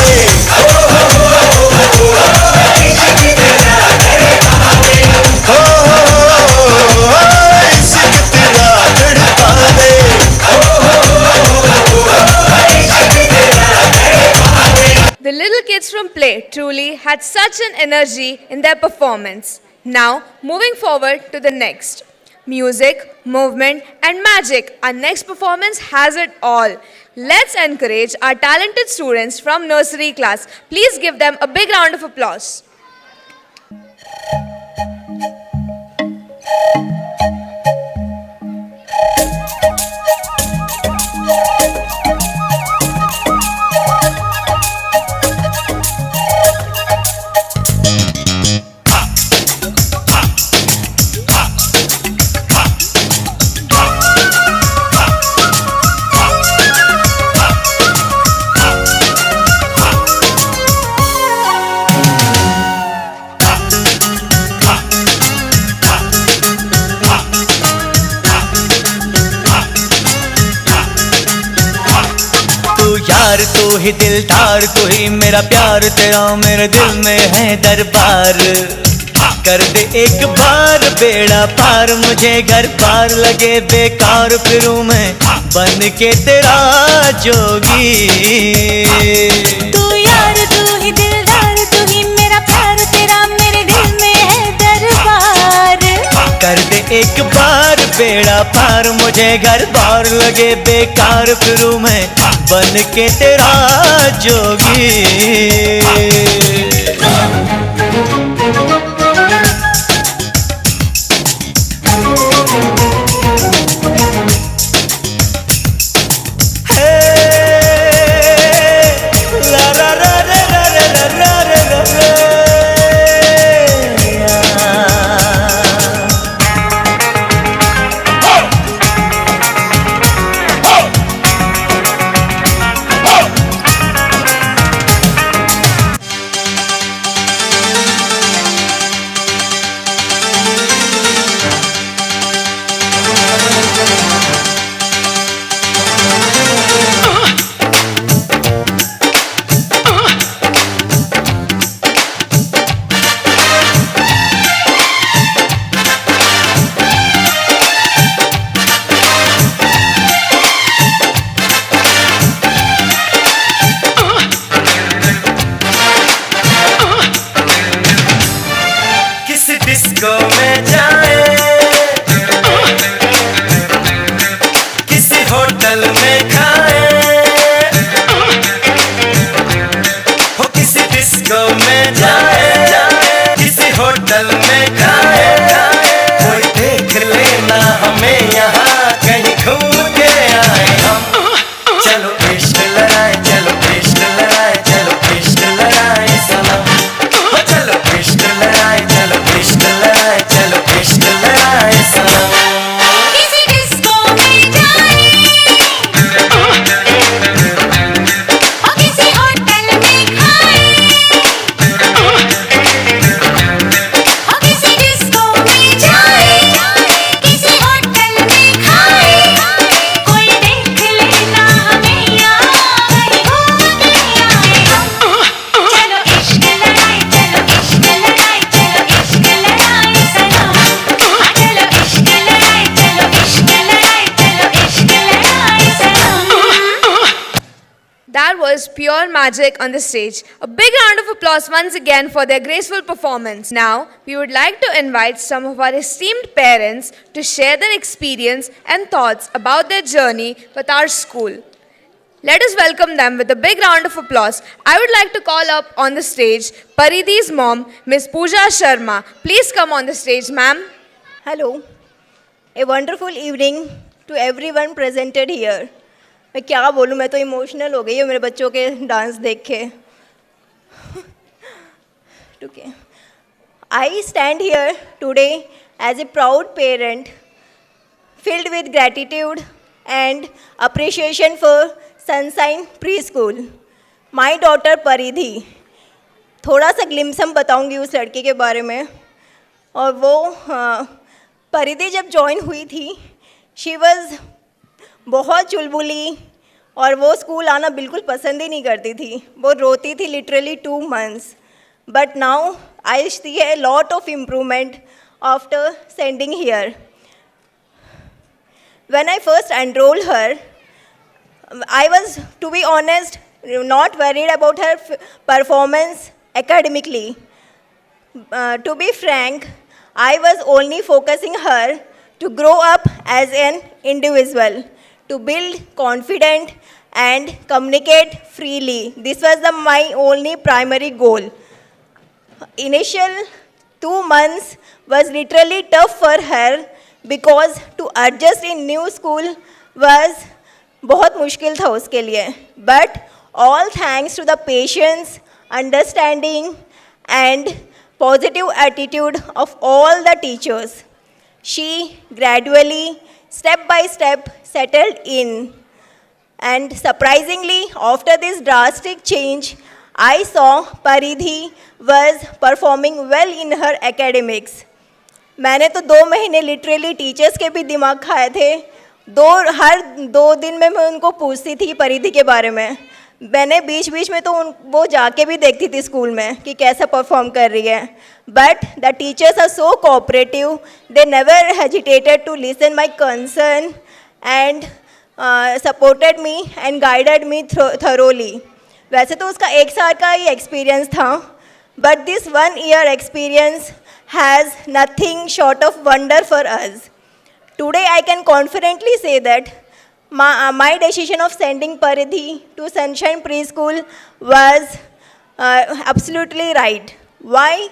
The little kids from Play truly had such an energy in their performance. Now, moving forward to the next. Music, movement, and magic. Our next performance has it all. Let's encourage our talented students from nursery class. Please give them a big round of applause. यार तू ही दिलदार तू ही मेरा प्यार तेरा मेरे दिल में है दरबार कर दे एक बार बेड़ा पार मुझे घर पार लगे बेकार फिरूं मैं बन के तेरा जोगी तू यार तू ही दिलदार तू ही मेरा प्यार तेरा मेरे दिल में है दरबार कर दे एक बार बेड़ा पार मुझे घर बार लगे बेकार फिरूं मैं बन के तेरा जोगी डिस्को में जाए किसी होटल में खाए हो किसी डिस्को में जाए किसी होटल में खाए कोई देख लेना हमें यहाँ कहीं घूम के आए हम चलो इश्क लड़ाए चलो इश्क लड़ाए चलो इश्क लड़ाए सनम हो चलो इश्क लड़ाए चलो इश्क लड़ाए चलो इश्क लड़ाए सनम किसी डिस्को में जाए और किसी होटल में खाए और किसी डिस्को में जाए किसी होटल में खाए कोई देख लेना हमें यहाँ कहीं घूम के आए हम चलो इश्क लड़ाए चलो इश्क लड़ाए चलो इश्क लड़ाए सनम चलो इश्क लड़ाए चलो इश्क लड़ाए चलो इश्क लड़ाए सनम That was pure magic on the stage. A big round of applause once again for their graceful performance. Now, we would like to invite some of our esteemed parents to share their experience and thoughts about their journey with our school. Let us welcome them with a big round of applause. I would like to call up on the stage Paridhi's mom, Miss Pooja Sharma. Please come on the stage, ma'am. Hello. A wonderful evening to everyone presented here. मैं क्या बोलूँ मैं तो emotional हो गई हूँ मेरे बच्चों के डांस देख के I stand here today as a proud parent filled with gratitude and appreciation for Sunshine Preschool. My daughter Paridhi. थोड़ा सा ग्लिम्स हम बताऊंगी उस लड़की के बारे में. और वो परिधि जब ज्वाइन हुई थी, शी वॉज बहुत चुलबुली और वो स्कूल आना बिल्कुल पसंद ही नहीं करती थी. वो रोती थी literally 2 months. But now I see a lot of improvement after sending here. When I first enrolled her, I was, to be honest, not worried about her performance academically. To be frank, I was only focusing her to grow up as an individual, to build confidence and communicate freely. This was my only primary goal. Initial 2 months was literally tough for her because to adjust in new school was बहुत मुश्किल था उसके लिए. But all thanks to the patience, understanding and positive attitude of all the teachers, she gradually, step by step, settled in. And surprisingly, after this drastic change, I saw Paridhi was performing well in her academics. मैंने तो 2 महीने literally teachers के भी दिमाग खाए थे. हर 2 दिन में मैं उनको पूछती थी परिधि के बारे में. मैंने बीच बीच में तो वो जाके भी देखती थी स्कूल में कि कैसा परफॉर्म कर रही है. But the teachers are so cooperative, they never hesitated to listen my concern and supported me and guided me thoroughly. वैसे तो उसका 1 साल का ही एक्सपीरियंस था, but this 1 year experience has nothing short of wonder for us. Today I can confidently say that my decision of sending Paridhi to Sunshine Preschool was absolutely right. Why?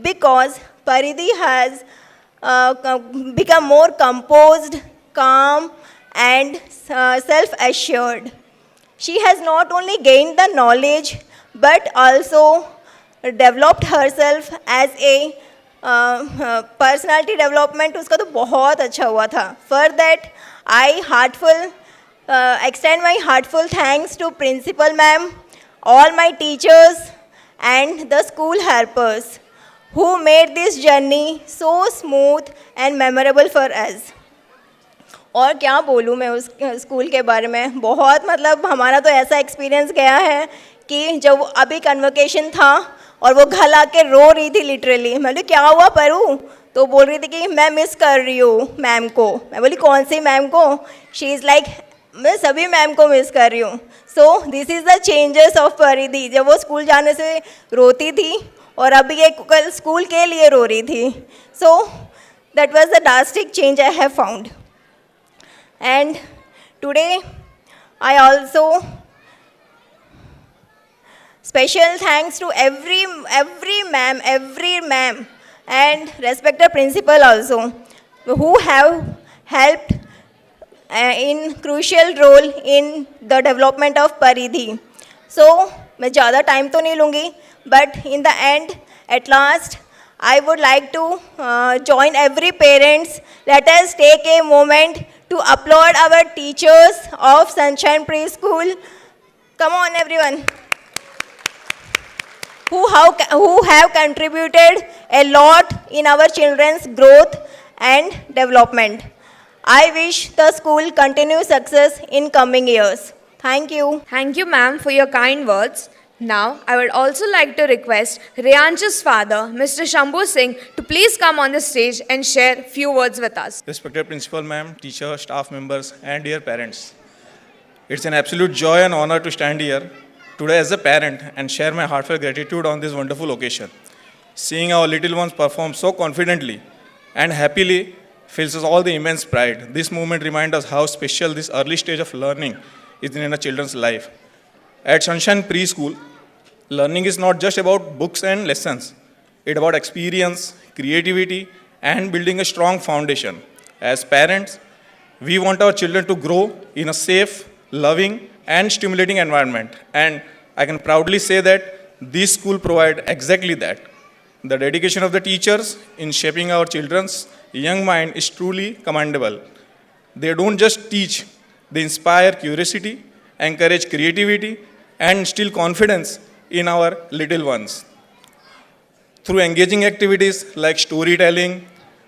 Because Paridhi has become more composed, calm and self-assured. She has not only gained the knowledge but also developed herself as a personality development उसका तो बहुत अच्छा हुआ था. For that I extend my heartful thanks to principal ma'am, all my teachers and the school helpers who made this journey so smooth and memorable for us. और क्या बोलूँ मैं उस स्कूल के बारे में. बहुत मतलब हमारा तो ऐसा एक्सपीरियंस गया है कि जब अभी कन्वोकेशन था और वो घर आके रो रही थी लिटरली. मैं बोली क्या हुआ परू? तो बोल रही थी कि मैं मिस कर रही हूँ मैम को. मैं बोली कौन सी मैम को? शी इज़ लाइक मैं सभी मैम को मिस कर रही हूँ. So this is the changes of परिधि. जब वो स्कूल जाने से रोती थी और अभी एक कल स्कूल के लिए रो रही थी. So that was the drastic change I have found. And today I also special thanks to every ma'am and respected principal also who have helped in crucial role in the development of Paridhi. So मैं ज़्यादा time तो नहीं लूँगी, but in the end at last I would like to join every parents. Let us take a moment to applaud our teachers of Sunshine Preschool. Come on everyone. Who have contributed a lot in our children's growth and development. I wish the school continue success in coming years. Thank you. Thank you, ma'am, for your kind words. Now, I would also like to request Riyansh's father, Mr. Shambhu Singh, to please come on the stage and share few words with us. Respected principal ma'am, teacher, staff members, and dear parents. It's an absolute joy and honor to stand here today as a parent and share my heartfelt gratitude on this wonderful occasion. Seeing our little ones perform so confidently and happily fills us all the immense pride. This moment reminds us how special this early stage of learning is in a children's life. At Sunshine Preschool, learning is not just about books and lessons. It's about experience, creativity, and building a strong foundation. As parents, we want our children to grow in a safe, loving, and stimulating environment. And I can proudly say that this school provides exactly that. The dedication of the teachers in shaping our children's young mind is truly commendable. They don't just teach, they inspire curiosity, encourage creativity, and instill confidence in our little ones. Through engaging activities like storytelling,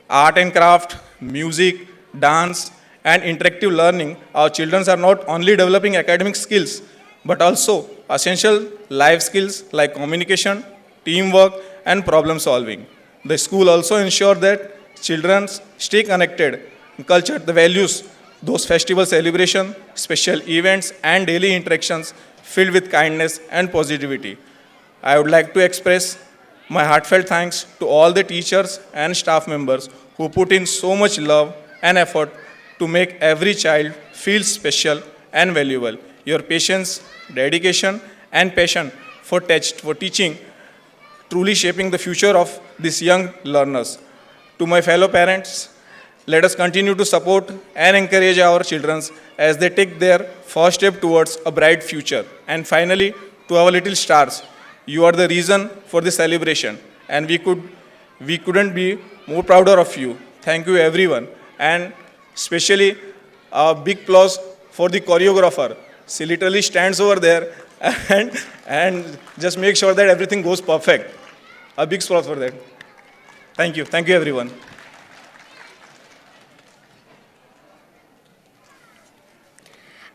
art and craft, music, dance, and interactive learning, our children are not only developing academic skills, but also essential life skills like communication, teamwork, and problem solving. The school also ensures that children stay connected, culture the values, those festival celebrations, special events, and daily interactions filled with kindness and positivity. I would like to express my heartfelt thanks to all the teachers and staff members who put in so much love and effort to make every child feel special and valuable. Your patience, dedication, and passion for teaching truly shaping the future of these young learners. To my fellow parents, let us continue to support and encourage our children as they take their first step towards a bright future. And finally, to our little stars, you are the reason for this celebration, and we couldn't be more prouder of you. Thank you, everyone, and especially a big applause for the choreographer. She literally stands over there and just make sure that everything goes perfect. A big applause for that. Thank you, everyone.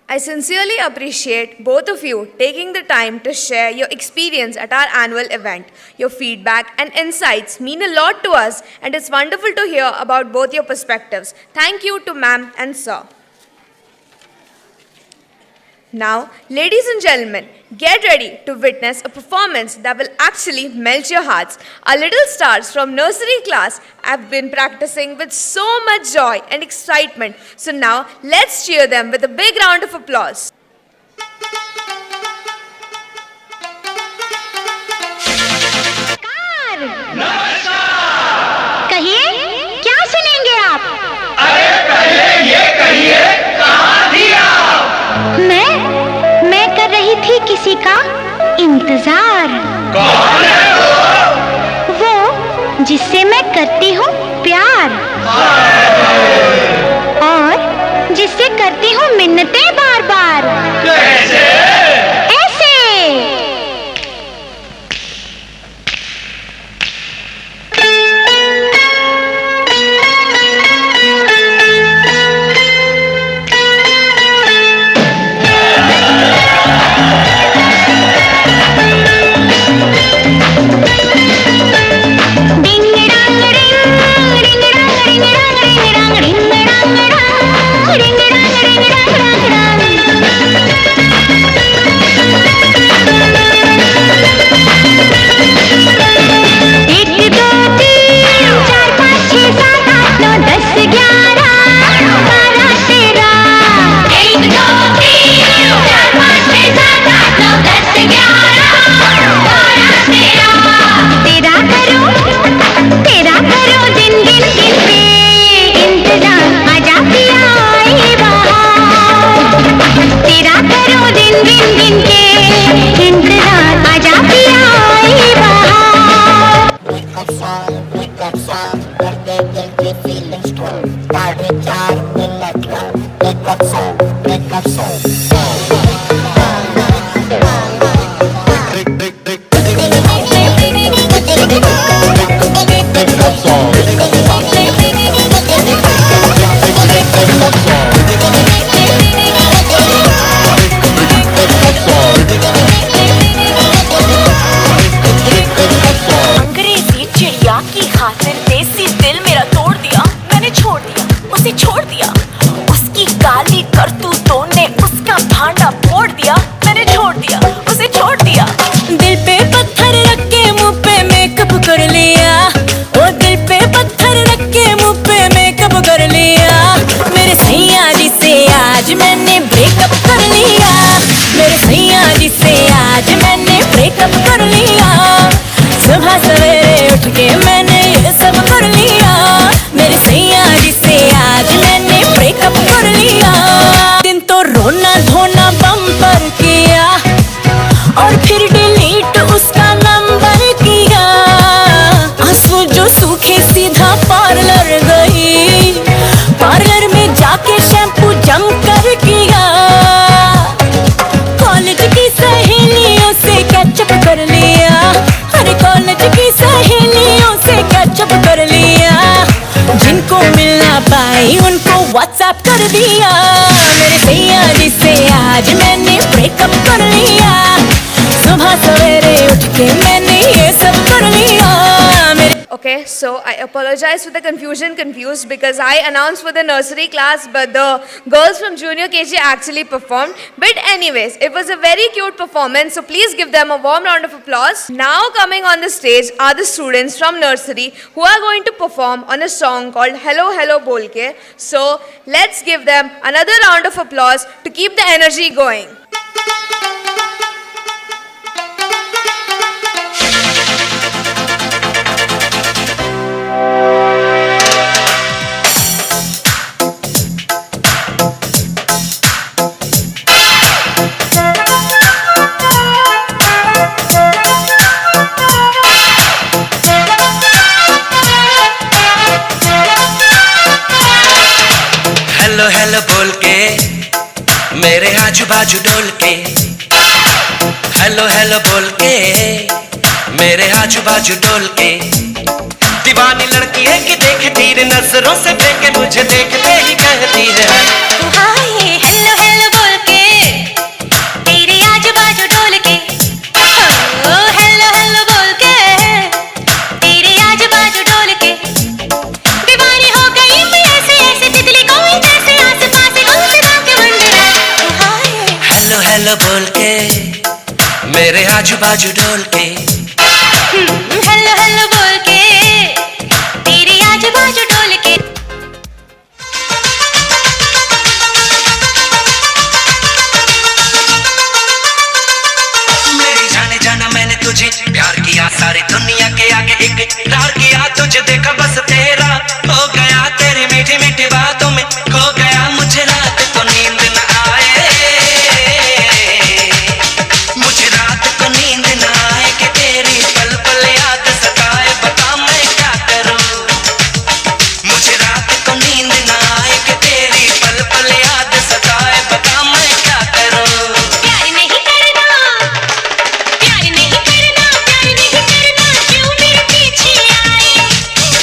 I sincerely appreciate both of you taking the time to share your experience at our annual event. Your feedback and insights mean a lot to us, and it's wonderful to hear about both your perspectives. Thank you to ma'am and sir. Now, ladies and gentlemen, get ready to witness a performance that will actually melt your hearts. Our little stars from nursery class have been practicing with so much joy and excitement. So now, let's cheer them with a big round of applause. कहिए क्या सुनेंगे आप? अरे पहले ये कहिए कहाँ थी आप? मैं कर रही थी किसी का इंतजार। कौन है वो जिससे मैं करती हूँ प्यार और जिससे करती हूँ मिन्नतें बार बार। कैसे? ऐसे। सूखे सीधा पार्लर गई, पार्लर में जाके व्हाट्सएप कर दिया मेरे सैया जी से आज मैंने ब्रेकअप कर लिया सुबह सवेरे उठ के मैंने ये सब कर लिया Okay, so I apologize for the confused because I announced for the nursery class, but the girls from junior KG actually performed. But anyways, it was a very cute performance, so please give them a warm round of applause. Now coming on the stage are the students from nursery who are going to perform on a song called Hello Hello Bolke. So let's give them another round of applause to keep the energy going. Hello hello बोल के मेरे आजू बाजू डोल के hello hello बोल के मेरे आजू बाजू डोल के दीवानी लड़की है कि देखती रे नजरों से देखे मुझे देखते ही कहती है हाय हेलो हेलो बोल के तेरे आजू बाजू डोल के ओ हेलो हेलो बोल के तेरे आजू बाजू डोल के दीवानी हो गई मैं ऐसे ऐसे तितली कोई जैसे आसपास घूमता के वंडर हाय हेलो हेलो बोल के मेरे आजू बाजू डोल के हेलो हेलो बोल के तेरे आजू बाजू डोल के मेरी जाने जाना मैंने तुझे प्यार किया सारी दुनिया के आगे इकरार किया तुझे देखा बस तेरा हो गया तेरी मीठी मीठी बातों में खो गया मुझे रात को नींद न आए मुझे रात को नींद न आए कि तेरी पल पल याद सताए बता मैं क्या करूं मुझे रात को नींद न आए कि तेरी पल पल याद सताए बता मैं क्या करूं प्यार नहीं करना क्यों मेरे पीछे आए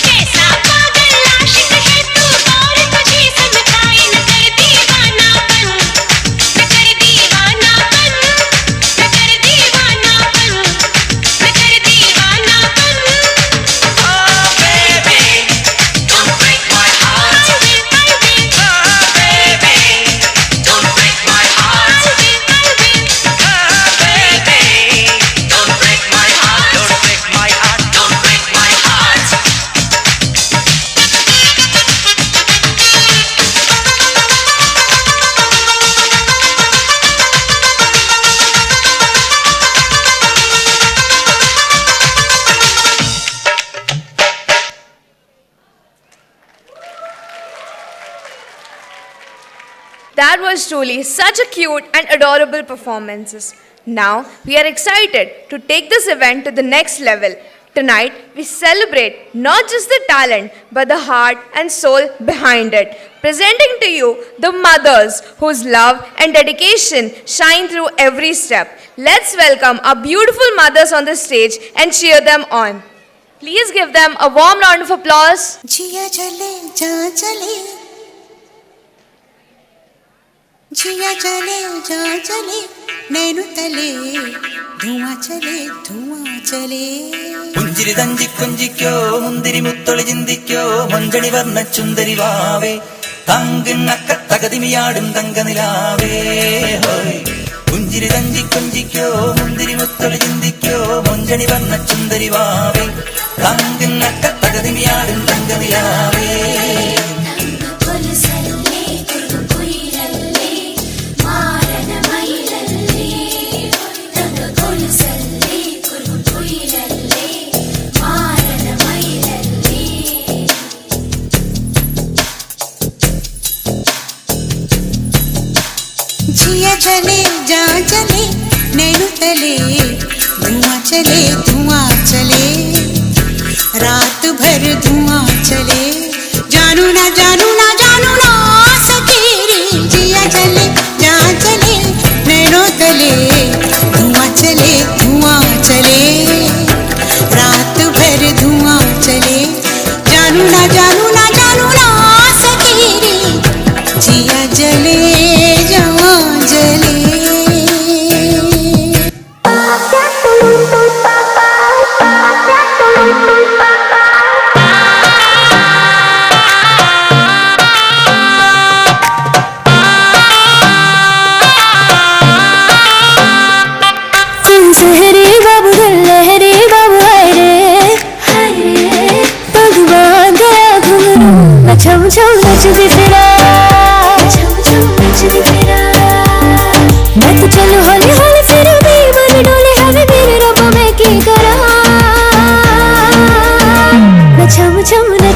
कैसा पागल आशिक है तू और तुझे समझाए न कर दीवानापन न कर दीवानापन न कर दीवानापन न कर दीवानापन Oh baby don't break my heart Oh baby don't break my heart Oh baby don't break my heart don't break my heart don't break my heart That was truly such a cute and adorable performances. Now we are excited to take this event to the next level. Tonight we celebrate not just the talent but the heart and soul behind it. Presenting to you the mothers whose love and dedication shine through every step. Let's welcome our beautiful mothers on the stage and cheer them on. Please give them a warm round of applause. जिया चले जा चले जिया चले जा चले नैनु तले धुआं चले പുഞ്ചിരി തഞ്ചിക്കൊഞ്ചിക്കോ മുന്തിരി മുത്തൊളി ചിന്തിക്കോ മഞ്ചണി വർണ്ണ ചുന്ദരി വാവേ തങ്കിണ്ണക്ക തകതിമിയാടും തങ്കനിലാവേ ഹോയ് പുഞ്ചിരി തഞ്ചിക്കൊഞ്ചിക്കോ മുന്തിരി മുത്തൊളി ചിന്തിക്കോ മഞ്ചണി വർണ്ണ ചുന്ദരി വാവേ തങ്കിണ്ണക്ക തകതിമിയാടും തങ്കനിലാവേ जिया चले जा चले नैनु तले धुआं चले रात भर धुआं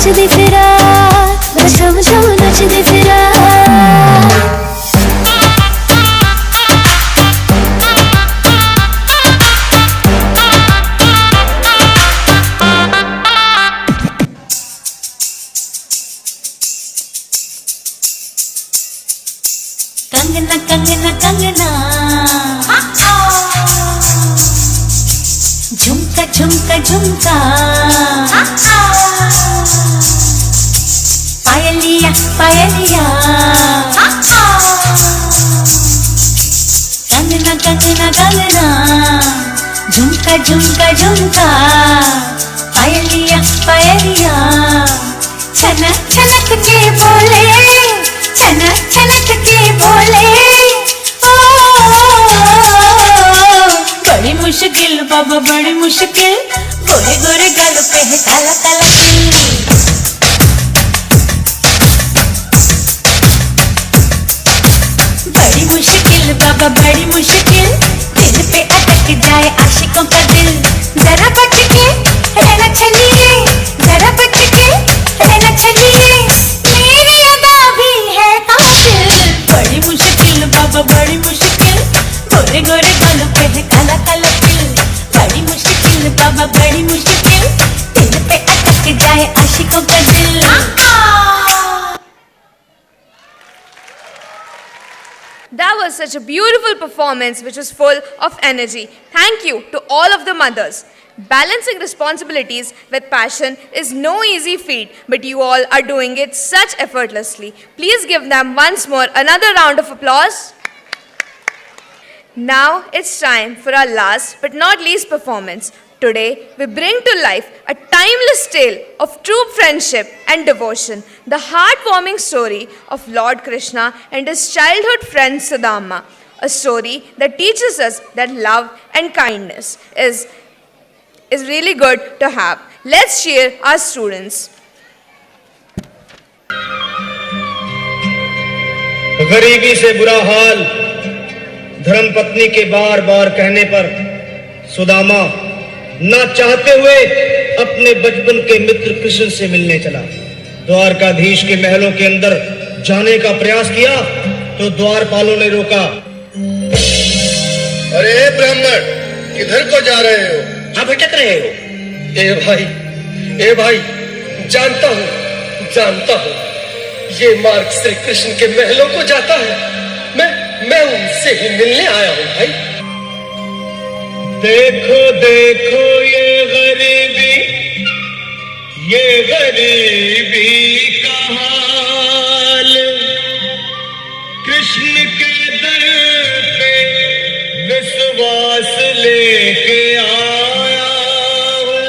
नचदी फिरा छम छम नचदी फिरा कंगना कंगना कंगना झुमका झुमका झुमका पायलिया पायलिया कंगना कंगना कंगना झुमका झुमका झुमका पायलिया पायलिया छनक छनक के बोले छनक छनक के बोले बड़ी मुश्किल बाबा बड़ी मुश्किल गोरे गोरे गालों पे है काला काला तिल बड़ी मुश्किल बाबा बड़ी मुश्किल दिल पे अटक जाए आशिकों का दिल जरा बच के रहना चलिए जरा बच के रहना चलिए मेरी अदा भी है कातिल बड़ी मुश्किल बाबा बड़ी मुश्किल गोरे गोरे गालों पे है काला काला तिल बड़ी मुश्किल बाबा बड़ी मुश्किल दिल पे अटक जाए आशिकों का दिल That was such a beautiful performance which was full of energy. Thank you to all of the mothers. Balancing responsibilities with passion is no easy feat, but you all are doing it such effortlessly. Please give them once more another round of applause. Now it's time for our last but not least performance. Today we bring to life a timeless tale of true friendship and devotion, the heartwarming story of Lord Krishna and his childhood friend Sudama, a story that teaches us that love and kindness is really good to have. Let's cheer our students. गरीबी से बुरा हाल धर्मपत्नी के बार बार कहने पर सुदामा ना चाहते हुए अपने बचपन के मित्र कृष्ण से मिलने चला। द्वारकाधीश के महलों के अंदर जाने का प्रयास किया तो द्वारपालों ने रोका। अरे ब्राह्मण, किधर को जा रहे हो? हाँ, भटक रहे हो। ए भाई, जानता हूँ ये मार्ग श्री कृष्ण के महलों को जाता है। मैं उनसे ही मिलने आया हूँ भाई। देखो देखो ये गरीबी का हाल, कृष्ण के दर पे विश्वास लेके आया हूँ।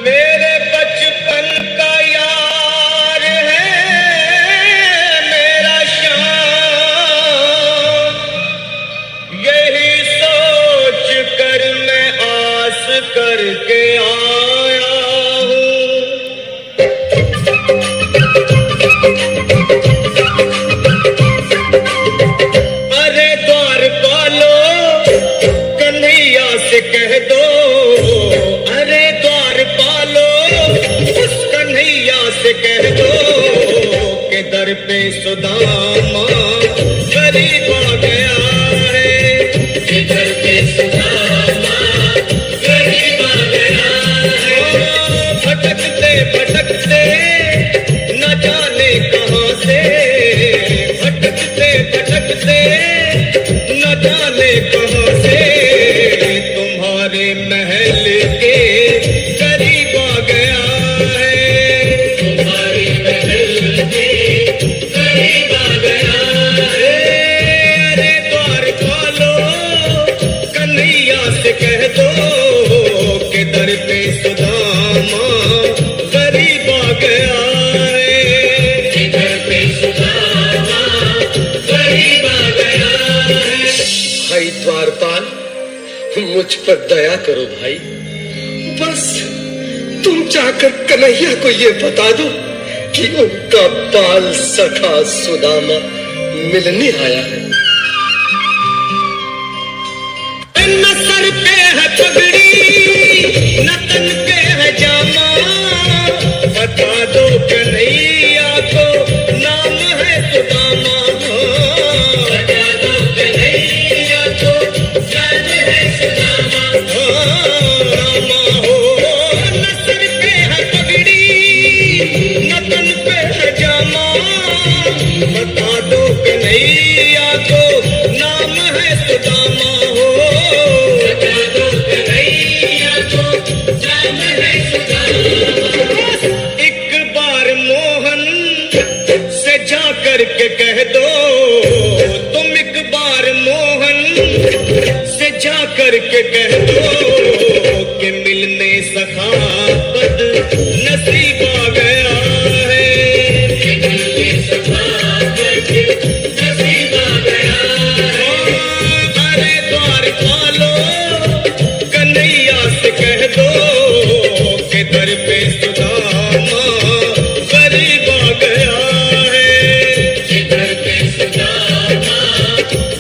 मेरे बचपन का यार है मेरा श्याम, यही सोच कर मैं आस करके आया हूँ। अरे द्वारपालो कन्हैया से कह दो, अरे द्वारपालो उस कन्हैया से कह दो कि दर पे सुदामा गरीब आ गया है, कि दर पे सुदामा गरीब आ गया है। भटकते भटकते न जाने कहाँ से, भटकते भटकते न जाने कहाँ से तुम्हारे महल के करीब आ गया है, तुम्हारे महल के करीब आ गया है। अरे द्वारपालो कन्हैया से कह दो कि दर पे सुदामा गरीब आ गया है, कि दर पे सुदामा गरीब आ गया है। भाई द्वारपाल, मुझ पर दया करो भाई। बस तुम जाकर कन्हैया को ये बता दो कि उनका बाल सखा सुदामा मिलने आया है। न सर पे है पगड़ी न तन पे है जामा, बता से जा करके कह दो कि मिलने सखा बद नसीब आ गया है, मिलने सखा बद नसीब आ गया है। अरे द्वार खोलो कन्हैया से कह दो कि दर पे सुदामा गरीब आ गया है, दर पे सुदामा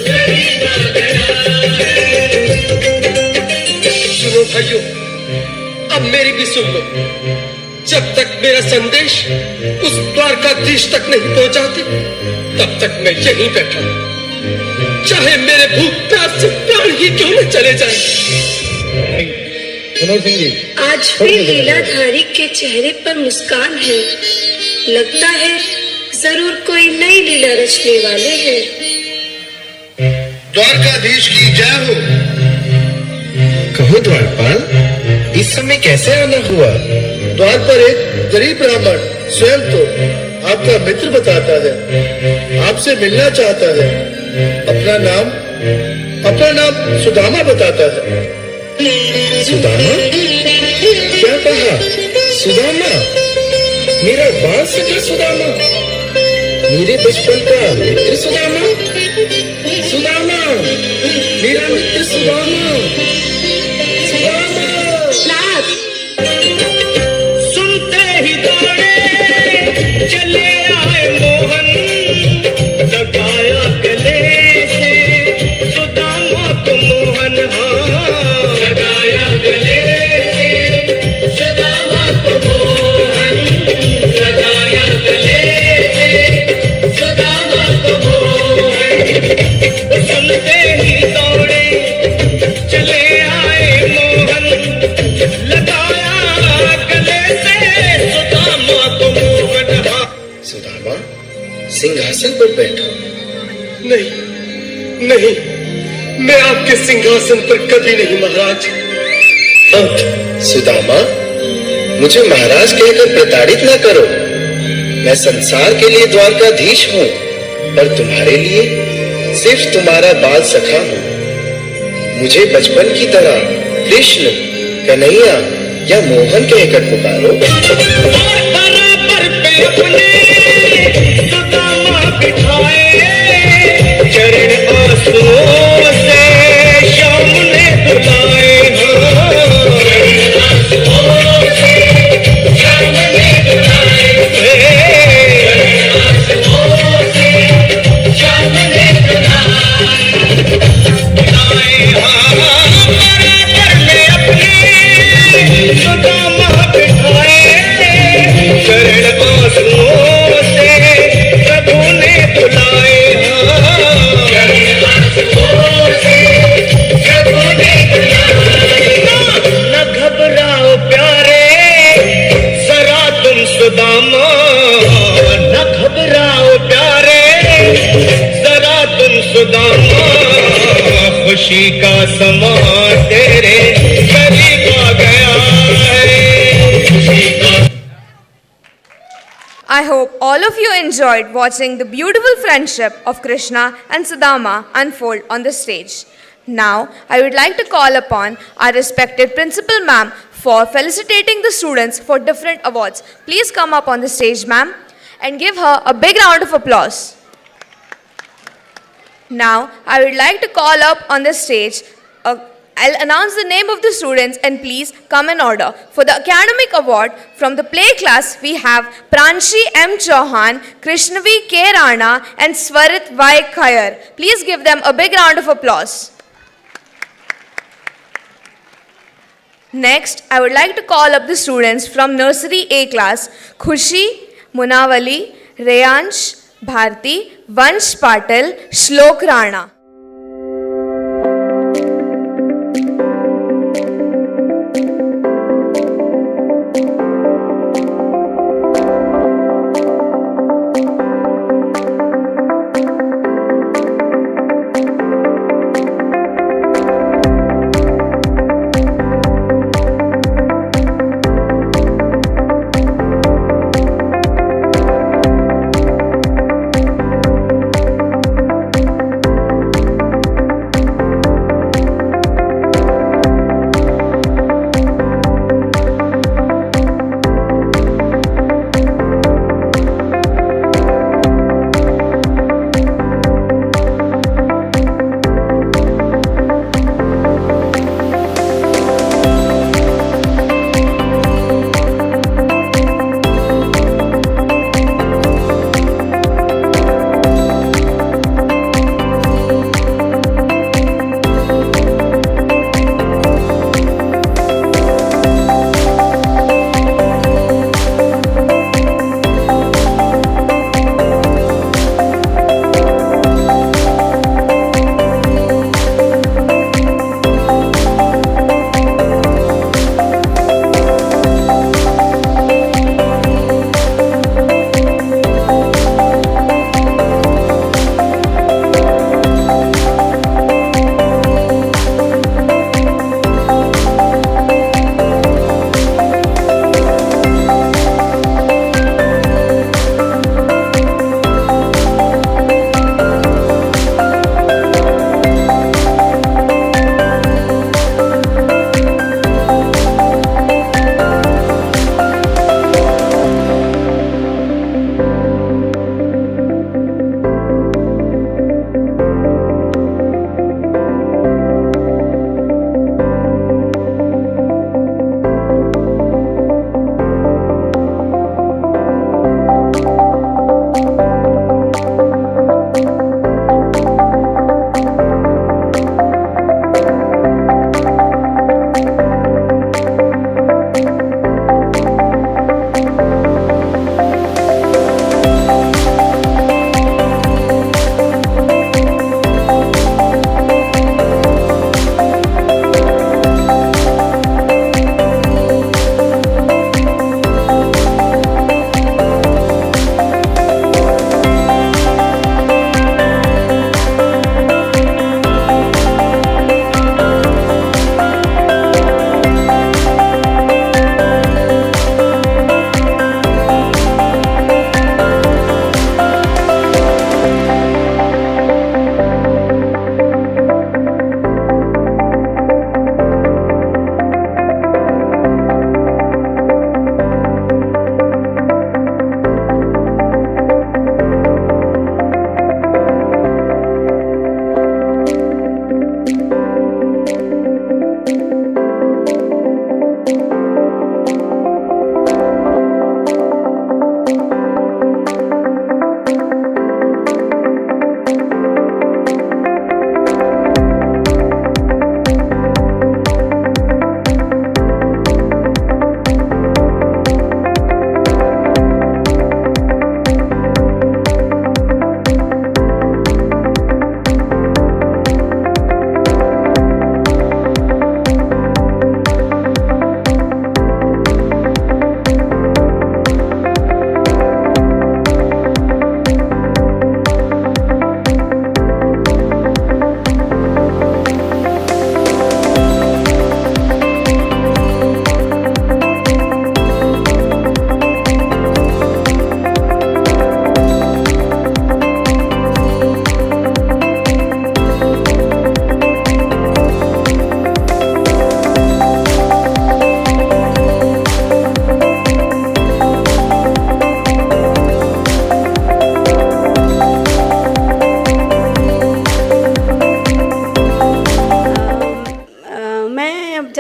गरीब आ गया है। सुनो भाइयों, अब मेरी भी सुन लो। जब तक मेरा संदेश उस द्वारकाधीश तक नहीं पहुंचाती तब तक मैं यहीं बैठा हूं, चाहे मेरे भूख प्यास से प्राण ही क्यों न चले जाए। आज भी लीलाधारी के चेहरे पर मुस्कान है, लगता है जरूर कोई नई लीला रचने वाले हैं। द्वारकाधीश की जय हो। कहो द्वारपाल, इस समय कैसे आना हुआ? द्वार पर एक गरीब ब्राह्मण स्वयं तो आपका मित्र बताता है, आपसे मिलना चाहता है। अपना नाम सुदामा बताता है। सुदामा? क्या कहा? सुदामा? मेरा बाल सखा सुदामा, मेरे बचपन का मित्र सुदामा, सुदामा मेरा मित्र सुदामा, सुदामा। सुनते ही दौड़े चले आए मोहन, लगाया गले से सुदामा को मोहन, लगाया गले से सुदामा को मोहन, लगाया गले से सुदामा को मोहन। सुनते ही दौड़े चले आए मोहन, लगाया गले से सुदामा को मोहन। सुदामा सिंहासन पर बैठो। नहीं, मैं आपके सिंहासन पर कभी नहीं महाराज। सुदामा, मुझे महाराज कहकर प्रताड़ित न करो। मैं संसार के लिए द्वारकाधीश हूँ, पर तुम्हारे लिए सिर्फ तुम्हारा बाल सखा हूँ। मुझे बचपन की तरह कृष्ण, कन्हैया या मोहन कहकर पुकारो। बराबर पे अपने सुदामा बिठाए, चरण आंसुओं से शाम ने बुलाए, चरण आंसुओं से शाम ने बुलाए, चरण आंसुओं से शाम ने बुलाए। बराबर में अपने सुदामा बिठाए, चरण आंसुओं से प्रभु ने बुलाए, चरण आंसुओं से प्रभु ने बुलाए। न घबराओ प्यारे जरा तुम सुदामा, न घबराओ प्यारे जरा तुम सुदामा, खुशी का समा तेरे करीब आ गया है, खुशी का। I hope all of you enjoyed watching the beautiful friendship of Krishna and Sudama unfold on the stage. Now, I would like to call upon our respected principal ma'am for felicitating the students for different awards. Please come up on the stage, ma'am, and give her a big round of applause. Now, I would like to call up on the stage, I'll announce the name of the students and please come in order. For the academic award from the play class, we have Pranshi M. Chauhan, Krishnavi K. Rana and Swarit Y. Khair. Please give them a big round of applause. Next, I would like to call up the students from Nursery A class, Khushi, Munawali, Reyansh, Bharti, Vansh Patil, Shlok Rana.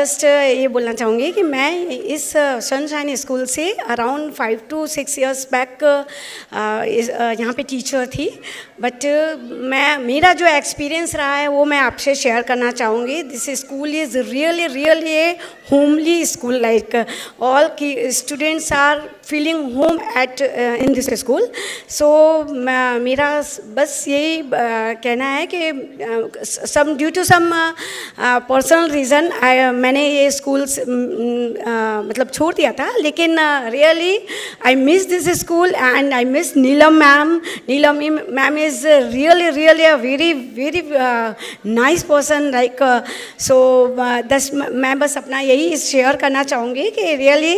Just ये बोलना चाहूँगी कि मैं इस sunshine school से around 5 to 6 years back यहाँ पे teacher थी, बट मेरा जो एक्सपीरियंस रहा है वो मैं आपसे शेयर करना चाहूँगी. This school is really a homely school, like all the students are feeling home at in this school. So मेरा बस यही कहना है कि some due to some personal reason मैंने ये स्कूल मतलब छोड़ दिया था, लेकिन really I miss this school and I miss Neelam ma'am. Neelam ma'am is really a very nice person, like so मैं बस अपना यही शेयर करना चाहूँगी कि रियली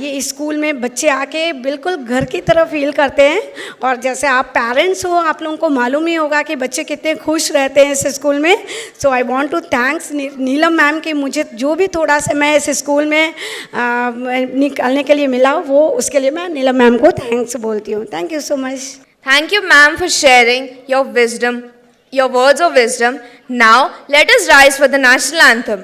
ये स्कूल में बच्चे आके बिल्कुल घर की तरह फील करते हैं. और जैसे आप पेरेंट्स हो, आप लोगों को मालूम ही होगा कि बच्चे कितने खुश रहते हैं इस स्कूल में. So I want to thanks Neelam ma'am कि मुझे जो भी थोड़ा सा मैं इस स्कूल में निकालने के लिए मिला, वो उसके लिए मैं नीलम मैम को थैंक्स बोलती हूँ. Thank you so much. Thank you, ma'am, for sharing your wisdom, your words of wisdom. Now, let us rise for the national anthem.